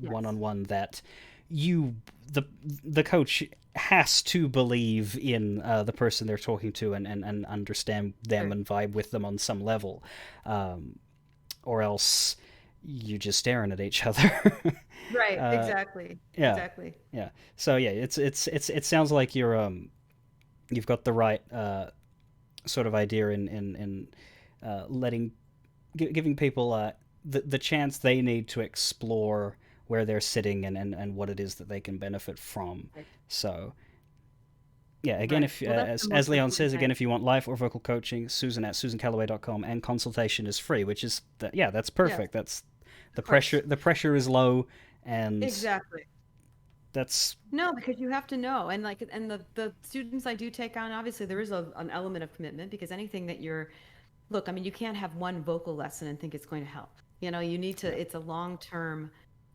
one Yes. on one, that you the the coach has to believe in the person they're talking to, and understand them Sure. and vibe with them on some level, um, or else you just staring at each other. Right. uh, Exactly. yeah, Exactly. yeah. So yeah, it sounds like you've got the right sort of idea in letting giving people the chance they need to explore where they're sitting, and what it is that they can benefit from. Right. So yeah, again, Right. if Well, that's the as most Leon important says, again, thing. if you want life or vocal coaching, Susan at susancallaway.com, and consultation is free, which is yeah, that's Yes. perfect. That's Of course. the pressure is low, and Exactly. that's No, because you have to know. And like, and the students I do take on, obviously there is an element of commitment because anything that you're, look, I mean, you can't have one vocal lesson and think it's going to help. You know, you need to, yeah, it's a long-term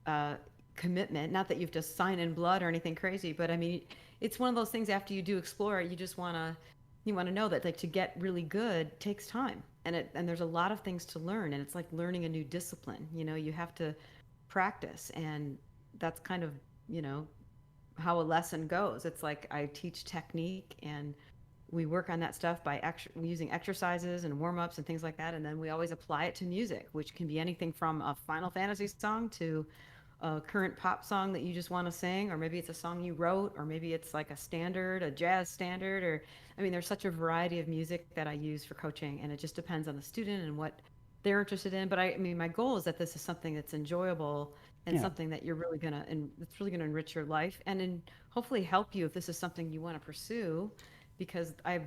uh, commitment. Not that you've just signed in blood or anything crazy, but I mean, it's one of those things after you do explore it, you want to know that like to get really good takes time. And there's a lot of things to learn. And it's like learning a new discipline. You know, you have to practice. And that's kind of, you know, how a lesson goes. It's like I teach technique and we work on that stuff by using exercises and warm-ups and things like that, and then we always apply it to music, which can be anything from a Final Fantasy song to a current pop song that you just want to sing, or maybe it's a song you wrote, or maybe it's like a standard, a jazz standard, or I mean there's such a variety of music that I use for coaching, and it just depends on the student and what they're interested in. But I mean my goal is that this is something that's enjoyable and yeah, something that you're really gonna and it's really gonna enrich your life and hopefully help you if this is something you want to pursue, because I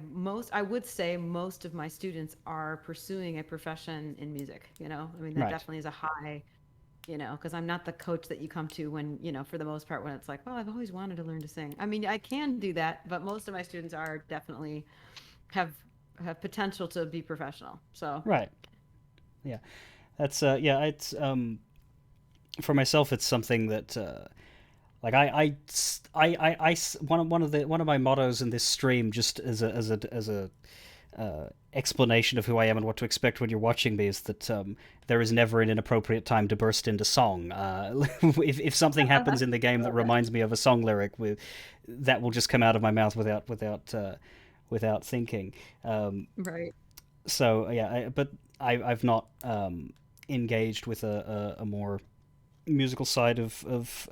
would say most of my students are pursuing a profession in music. You know, I mean that right. definitely is a high. You know, because I'm not the coach that you come to when, you know, for the most part when it's like, well, I've always wanted to learn to sing. I mean, I can do that, but most of my students are definitely have have potential to be professional. So Right. Yeah. That's yeah, it's for myself it's something that like one of my mottos in this stream, just as a explanation of who I am and what to expect when you're watching me, is that there is never an inappropriate time to burst into song. If something happens in the I game that love that. reminds me of a song lyric, that will just come out of my mouth without thinking. Right. So yeah, but I've not engaged with a more musical side of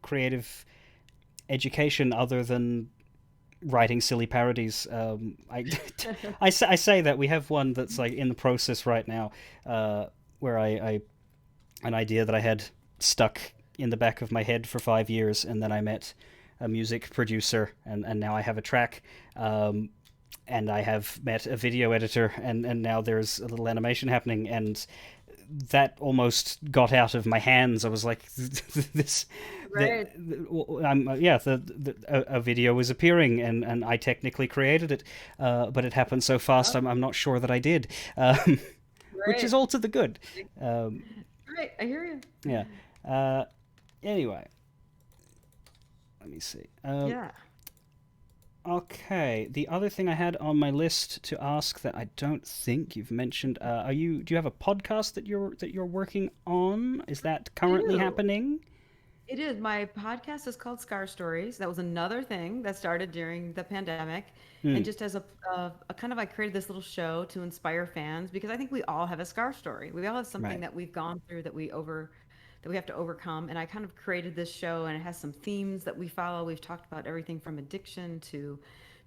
creative education other than writing silly parodies. I say that we have one that's like in the process right now, where I an idea that I had stuck in the back of my head for 5 years, and then I met a music producer, and now I have a track. And I have met a video editor, and now there's a little animation happening, and that almost got out of my hands. I was like, this, the, Right. yeah, a video was appearing, and I technically created it, but it happened so fast. Wow. I'm not sure that I did, um, which is Right. all to the good. Um, Right. I hear you. yeah. Uh, anyway, let me see. Yeah. Okay, the other thing I had on my list to ask that I don't think you've mentioned, do you have a podcast that you're working on? Is that I currently do. happening? It is. My podcast is called Scar Stories. That was another thing that started during the pandemic. And Hmm. just as a kind of, I created this little show to inspire fans because I think we all have a scar story. We all have something Right. that we've gone through that we have to overcome. And I kind of created this show and it has some themes that we follow. We've talked about everything from addiction to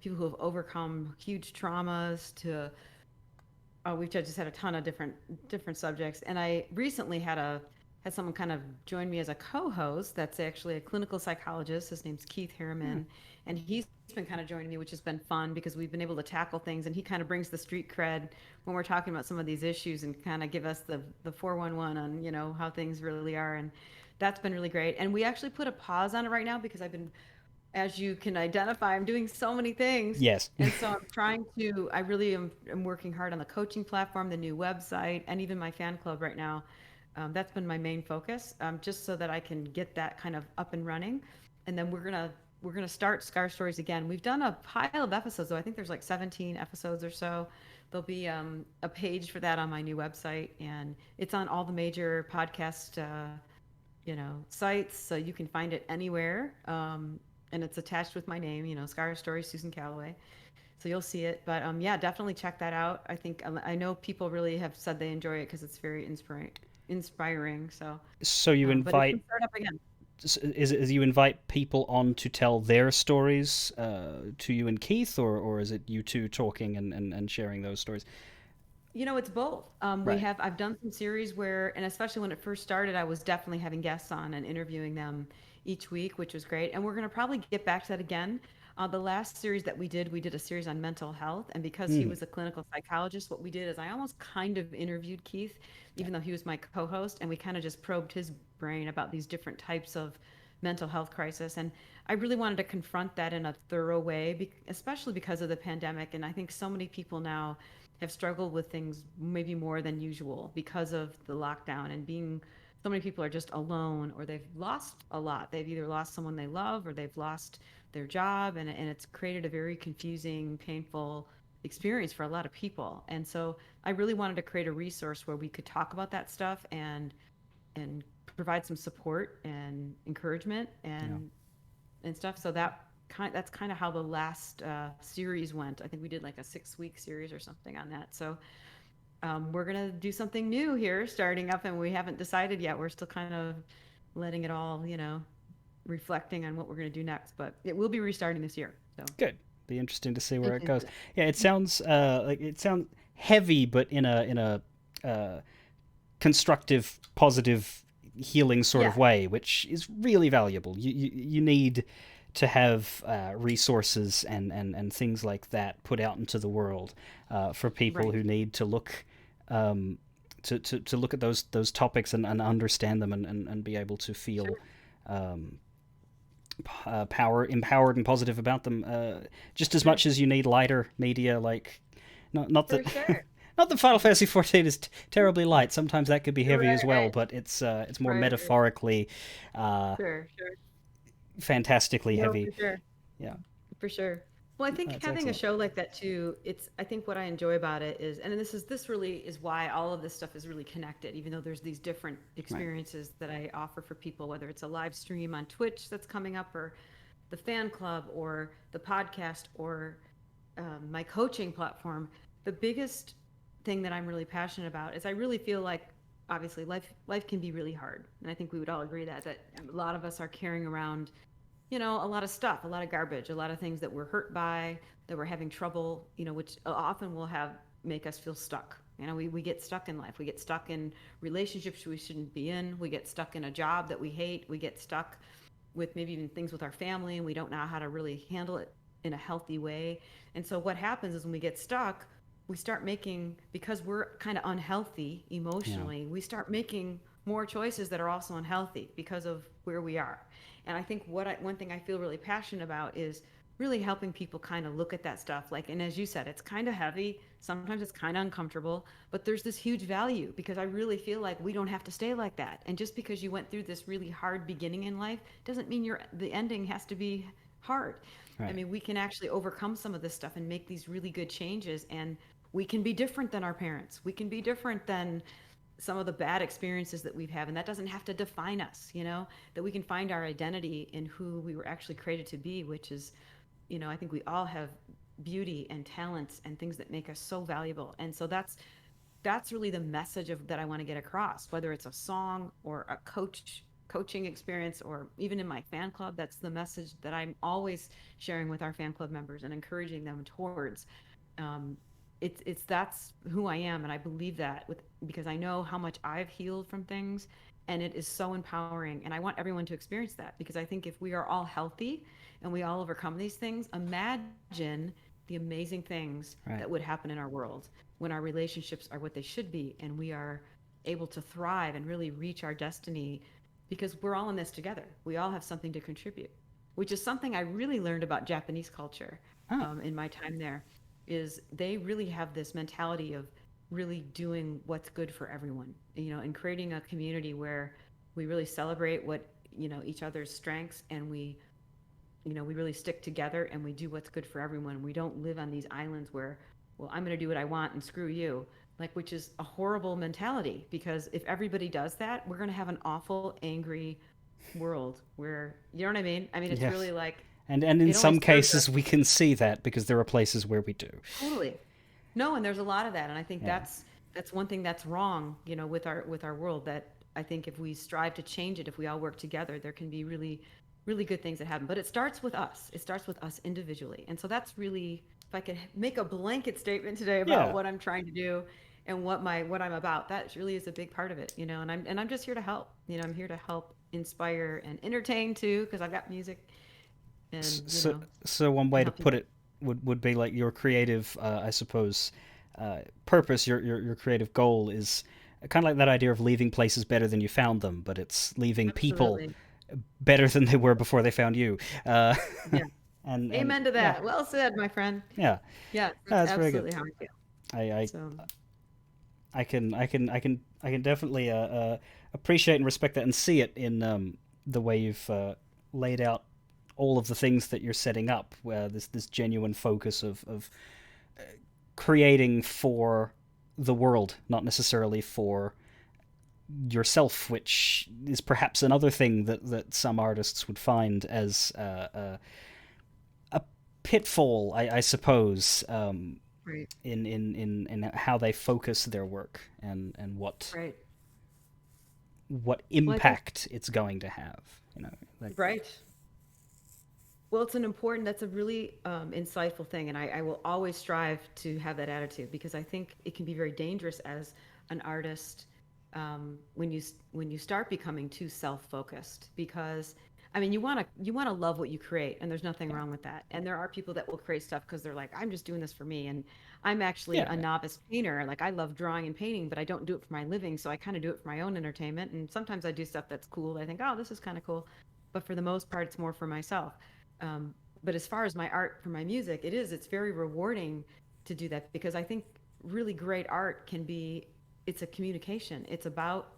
people who have overcome huge traumas to we've just had a ton of different subjects, and I recently had someone kind of join me as a co-host. That's actually a clinical psychologist. His name's Keith Hmm. Harriman, and he's been kind of joining me, which has been fun because we've been able to tackle things, and he kind of brings the street cred when we're talking about some of these issues and kind of give us the 411 on how things really are, and that's been really great. And we actually put a pause on it right now because I've been, as you can identify, I'm doing so many things. Yes. And so I really am working hard on the coaching platform, the new website, and even my fan club right now. That's been my main focus, just so that I can get that kind of up and running. And then we're gonna start Scar Stories again. We've done a pile of episodes, though. I think there's like 17 episodes or so. there'll be a page for that on my new website, and it's on all the major podcast sites, so you can find it anywhere. And it's attached with my name, Scar Story Susan Calloway. So you'll see it. But yeah, definitely check that out. I think I know people really have said they enjoy it because it's very inspiring. So, So you but it can invite start up again. is you invite people on to tell their stories to you and Keith, or is it you two talking and sharing those stories? It's both. Right. I've done some series where, and especially when it first started, I was definitely having guests on and interviewing them each week, which was great. And we're going to probably get back to that again. The last series that we did a series on mental health. And because he Mm, was a clinical psychologist, what we did is I almost kind of interviewed Keith, yeah. even though he was my co host, and we kind of just probed his brain about these different types of mental health crisis. And I really wanted to confront that in a thorough way, especially because of the pandemic. And I think so many people now have struggled with things maybe more than usual because of the lockdown and being so many people are just alone or they've lost a lot. They've either lost someone they love or they've lost their job, and it's created a very confusing, painful experience for a lot of people. And so I really wanted to create a resource where we could talk about that stuff and provide some support and encouragement Yeah. and stuff. So that's kind of how the last series went. I think we did like a 6 week series or something on that. So we're gonna do something new here, starting up, and we haven't decided yet. We're still kind of letting it all, reflecting on what we're gonna do next. But it will be restarting this year. So Good. Be interesting to see stay where it tuned for goes. that. Yeah, it sounds it sounds heavy, but in a uh, constructive, positive, healing sort of Yeah. way, which is really valuable. You need to have resources and things like that put out into the world for people Right. who need to look um, to look at those topics and understand them and be able to feel Sure. um, empowered and positive about them, just as Sure. much as you need lighter media. Like, not For that sure. not that Final Fantasy 14 is terribly light. Sometimes that could be heavy as well, Right. but it's more Right. Right. metaphorically, uh, Sure. Sure. fantastically No, heavy. for sure. Yeah, For sure. Well, I think that's having a excellent. show like that too, I think what I enjoy about it is, and this really is why all of this stuff is really connected, even though there's these different Right. experiences that I offer for people, whether it's a live stream on Twitch that's coming up, or the fan club, or the podcast, or my coaching platform. The biggest thing that I'm really passionate about is I really feel like obviously life can be really hard, and I think we would all agree that a lot of us are carrying around a lot of stuff, a lot of garbage, a lot of things that we're hurt by, that we're having trouble, which often will have make us feel stuck. We get stuck in life. We get stuck in relationships we shouldn't be in. We get stuck in a job that we hate. We get stuck with maybe even things with our family, and we don't know how to really handle it in a healthy way. And so what happens is when we get stuck, we start making, because we're kind of unhealthy Yeah. emotionally, we start making more choices that are also unhealthy because of where we are. And I think one thing I feel really passionate about is really helping people kind of look at that stuff. Like, and as you said, it's kind of heavy. Sometimes it's kind of uncomfortable, but there's this huge value because I really feel like we don't have to stay like that. And just because you went through this really hard beginning in life doesn't mean the ending has to be hard. I Right. mean, we can actually overcome some of this stuff and make these really good changes. And we can be different than our parents. We can be different than some of the bad experiences that we've had, and that doesn't have to define us, that we can find our identity in who we were actually created to be, which is, I think we all have beauty and talents and things that make us so valuable. And so that's really the message of that I want to get across, whether it's a song or a coaching experience, or even in my fan club. That's the message that I'm always sharing with our fan club members and encouraging them towards. um, it's that's who I am, and I believe that with because I know how much I've healed from things, and it is so empowering, and I want everyone to experience that, because I think if we are all healthy and we all overcome these things, imagine the amazing things Right. that would happen in our world when our relationships are what they should be and we are able to thrive and really reach our destiny, because we're all in this together. We all have something to contribute, which is something I really learned about Japanese culture Ah. in my time there. Is they really have this mentality of really doing what's good for everyone, and creating a community where we really celebrate what each other's strengths, and we really stick together and we do what's good for everyone. We don't live on these islands where well, I'm going to do what I want and screw you. Like, which is a horrible mentality, because if everybody does that, we're going to have an awful, angry world where, you know what I mean? I mean, it's Yes. really like And in it only some serves us. cases we can see that because there are places where we do. Totally. No, and there's a lot of that, and I think Yeah. that's one thing that's wrong, with our world, that I think if we strive to change it, if we all work together, there can be really, really good things that happen. But it starts with us. It starts with us individually. And so that's really, if I could make a blanket statement today about Yeah. what I'm trying to do and what I'm about, that really is a big part of it, and I'm just here to help. I'm here to help inspire and entertain too, because I've got music and, So, so one way and to help put people. it would be like your creative, I suppose, purpose. Your creative goal is kind of like that idea of leaving places better than you found them, but it's leaving people Absolutely. better than they were before they found you. Uh, Yeah. and Amen to yeah, that. Well said, my friend. yeah, Yes, that's that's very good. absolutely how I feel. I, I So, I can definitely appreciate and respect that and see it in the way you've laid out all of the things that you're setting up, where this genuine focus of creating for the world, not necessarily for yourself, which is perhaps another thing that some artists would find as a pitfall, I suppose, right, in how they focus their work and right. what Well, I think, impact it's going to have. You know, like right. Well, that's a really insightful thing. And I will always strive to have that attitude, because I think it can be very dangerous as an artist, when you start becoming too self-focused. Because, I mean, you want to love what you create, and there's nothing yeah, wrong with that. And there are people that will create stuff because they're like, I'm just doing this for me. And I'm actually yeah, a novice painter. Like, I love drawing and painting, but I don't do it for my living. So I kind of do it for my own entertainment. And sometimes I do stuff that's cool. I think, oh, this is kind of cool. But for the most part, it's more for myself. Um, but as far as my art for my music, it's very rewarding to do that, because I think really great art can be, it's a communication. It's about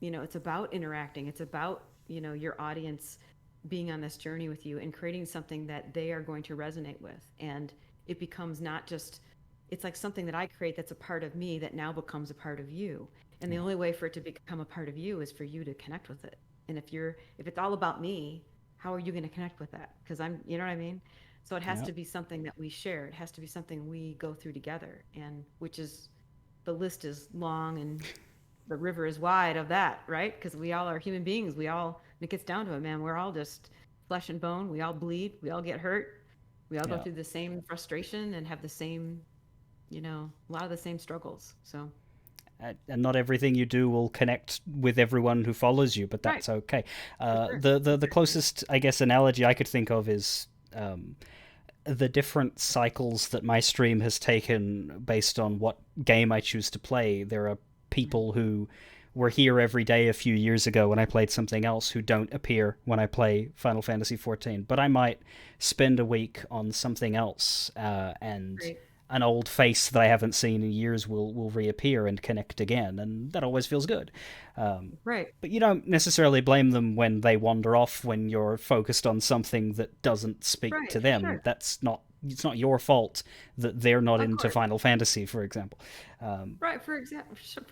interacting. It's about, your audience being on this journey with you and creating something that they are going to resonate with. And it becomes not just, it's like something that I create that's a part of me that now becomes a part of you. And the yeah, only way for it to become a part of you is for you to connect with it. And if it's all about me, how are you going to connect with that? Because you know what I mean? So it has yeah. to be something that we share. It has to be something we go through together. And which is, the list is long and the river is wide of that, right? Because we all are human beings. It gets down to it, man. We're all just flesh and bone. We all bleed. We all get hurt. We all go Yeah. through the same frustration and have the same, a lot of the same struggles. So, And not everything you do will connect with everyone who follows you, but right, that's okay. for sure. The Exactly. closest, I guess, analogy I could think of is the different cycles that my stream has taken based on what game I choose to play. There are Mhm. people who were here every day a few years ago when I played something else who don't appear when I play Final Fantasy XIV. But I might spend a week on something else, and Right. an old face that I haven't seen in years will reappear and connect again, and that always feels good. Right. But you don't necessarily blame them when they wander off when you're focused on something that doesn't speak Right. to For them. sure. That's not it's not your fault that they're not Of into course. Final Fantasy, for example. Um, Right, for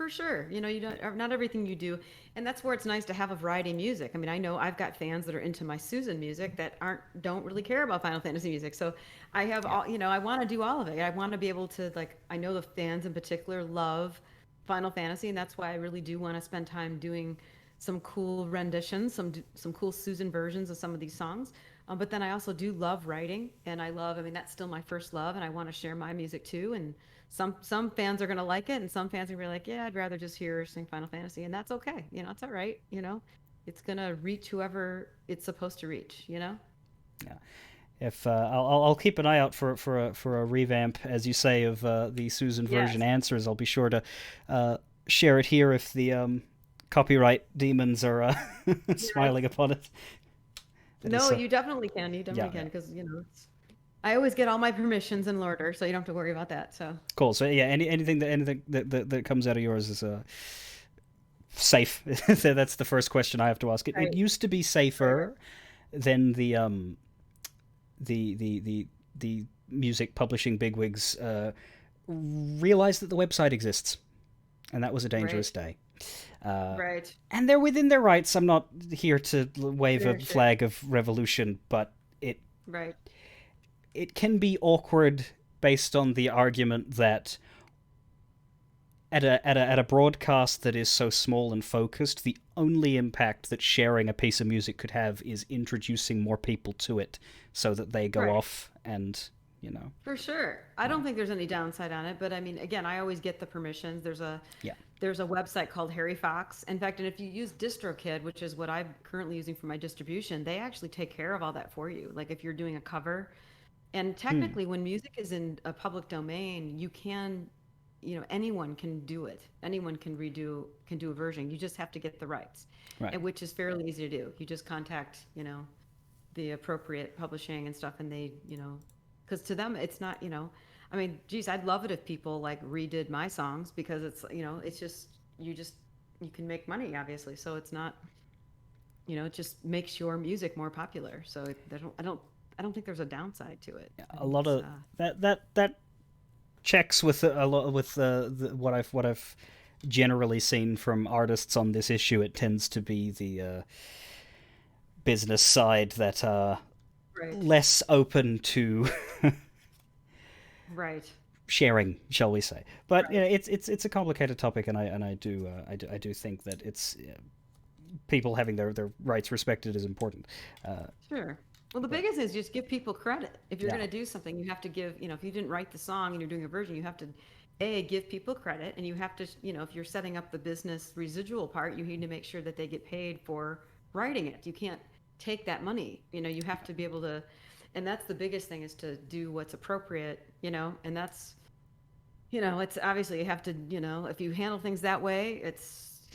sure. You don't, not everything you do, and that's where it's nice to have a variety of music. I mean, I know I've got fans that are into my Susan music that don't really care about Final Fantasy music. So I have yeah, all, I want to do all of it. I want to be able to, like, I know the fans in particular love Final Fantasy, and that's why I really do want to spend time doing some cool renditions, some cool Susan versions of some of these songs. But then I also do love writing, and I mean, that's still my first love, and I want to share my music too. And some fans are gonna like it, and some fans are gonna be like, yeah, I'd rather just hear her sing Final Fantasy, and that's okay. It's all right. It's gonna reach whoever it's supposed to reach. yeah. If I'll keep an eye out for a revamp, as you say, of the Susan version Yes. answers. I'll be sure to uh, share it here if the copyright demons are Yes. smiling upon it. That is No, so. you definitely can. You Yeah, definitely yeah. can, because I always get all my permissions in order, so you don't have to worry about that. So, Cool. So yeah, anything that comes out of yours is safe. So that's the first question I have to ask. It right, used to be right, right. safer than the music publishing bigwigs realized that the website exists, and that was a dangerous Right. day. Right. And they're within their rights. I'm not here to wave a Sure. Sure. flag of revolution, but it Right. it can be awkward based on the argument that at a broadcast that is so small and focused, the only impact that sharing a piece of music could have is introducing more people to it, so that they go Right. off and you know, For sure. I yeah, don't think there's any downside on it, but I mean, again, I always get the permissions. yeah. There's a website called Harry Fox. In fact, and if you use DistroKid, which is what I'm currently using for my distribution, they actually take care of all that for you. Like if you're doing a cover, and Hmm. technically when music is in a public domain, anyone can do it. Anyone can do a version. You just have to get the rights. Right. And which is fairly easy to do. You just contact, the appropriate publishing and stuff and because to them it's not, I mean, geez, I'd love it if people like redid my songs because it's just you can make money obviously, so it's not, it just makes your music more popular, so I don't think there's a downside to it. I A think lot it's of that checks with a lot with what I've generally seen from artists on this issue. It tends to be the business side that are right. less open to Right. sharing, shall we say? But Right. it's a complicated topic, and I do think that it's people having their rights respected is important. Uh, Sure. Well, the but biggest is just give people credit. If you're yeah, going to do something, you have to give, if you didn't write the song and you're doing a version, you have to, give people credit. And you have to, if you're setting up the business residual part, you need to make sure that they get paid for writing it. You can't take that money. You have to be able to, and that's the biggest thing is to do what's appropriate, and that's, it's obviously you have to, if you handle things that way, it's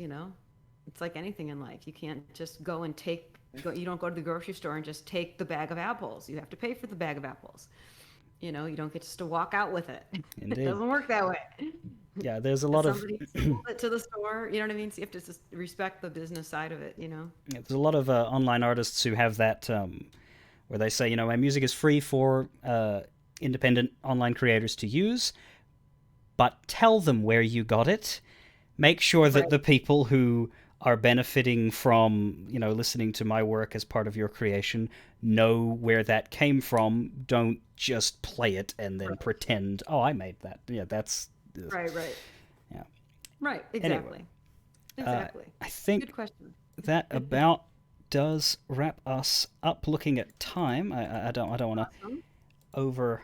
like anything in life. You can't just you don't go to the grocery store and just take the bag of apples. You have to pay for the bag of apples. You don't get just to walk out with it. It indeed. doesn't work that way. Yeah, there's a If lot of somebody sold it to the store, you know what I mean? So you have to just respect the business side of it. yeah, there's a lot of online artists who have that where they say, my music is free for independent online creators to use, but tell them where you got it. Make sure that Right. the people who are benefiting from, listening to my work as part of your creation know where that came from. Don't just play it and then Right. pretend, oh, I made that. Yeah, that's Right. Right. yeah. Right. Anyway, Exactly. uh, Exactly. I think Good question. that about does wrap us up. Looking at time, I don't want to Awesome. over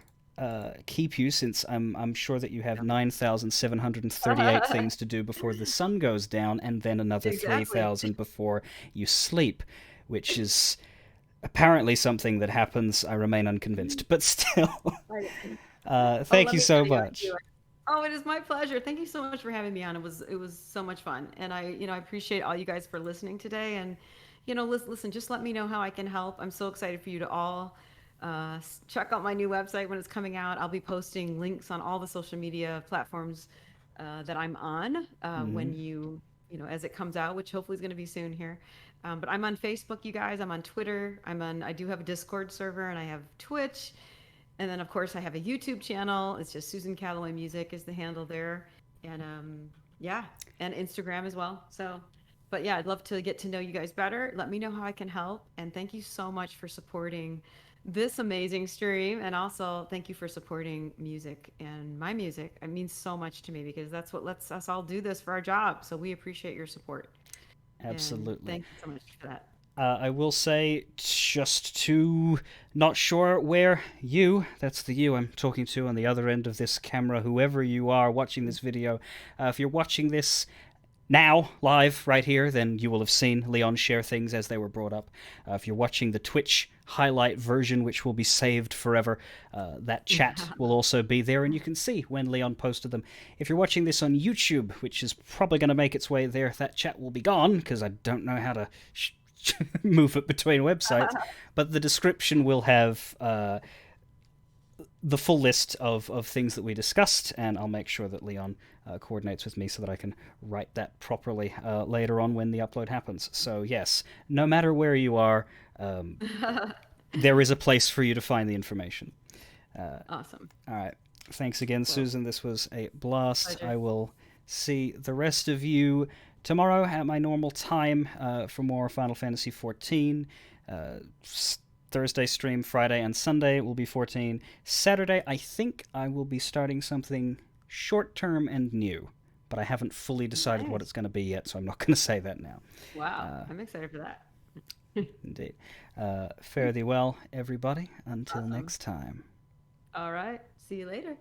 keep you, since I'm sure that you have 9,738 things to do before the sun goes down, and then another Exactly. 3,000 before you sleep, which is apparently something that happens. I remain unconvinced, but still, I- Oh, thank let you me so tell you, I much. do. Oh, it is my pleasure. Thank you so much for having me on. It was so much fun, and I appreciate all you guys for listening today. And listen, just let me know how I can help. I'm so excited for you to all check out my new website when it's coming out. I'll be posting links on all the social media platforms that I'm on when Hmm. as it comes out, which hopefully is going to be soon here. But I'm on Facebook, you guys. I'm on Twitter. I do have a Discord server, and I have Twitch. And then, of course, I have a YouTube channel. It's just Susan Calloway Music is the handle there. And yeah, and Instagram as well. So, but yeah, I'd love to get to know you guys better. Let me know how I can help. And thank you so much for supporting this amazing stream. And also, thank you for supporting music and my music. It means so much to me because that's what lets us all do this for our job. So we appreciate your support. And Absolutely. thank you so much for that. I will say, just to not sure where you, that's the you I'm talking to on the other end of this camera, whoever you are watching this video, if you're watching this now, live, right here, then you will have seen Leon share things as they were brought up. If you're watching the Twitch highlight version, which will be saved forever, that chat will also be there, and you can see when Leon posted them. If you're watching this on YouTube, which is probably going to make its way there, that chat will be gone, because I don't know how to move it between websites. But the description will have the full list of things that we discussed, and I'll make sure that Leon coordinates with me so that I can write that properly later on when the upload happens. So, yes, no matter where you are, um, there is a place for you to find the information. Awesome. All right. Thanks again, Well, Susan. This was a blast. pleasure. I will see the rest of you tomorrow at my normal time for more Final Fantasy XIV. Uh, Thursday stream, Friday and Sunday will be 14. Saturday, I think I will be starting something short term and new, but I haven't fully decided what Nice. it's going to be yet, so I'm not going to say that now. Wow. Uh, I'm excited for that. Indeed. Fare thee well, everybody. Until Awesome. next time. All right. See you later.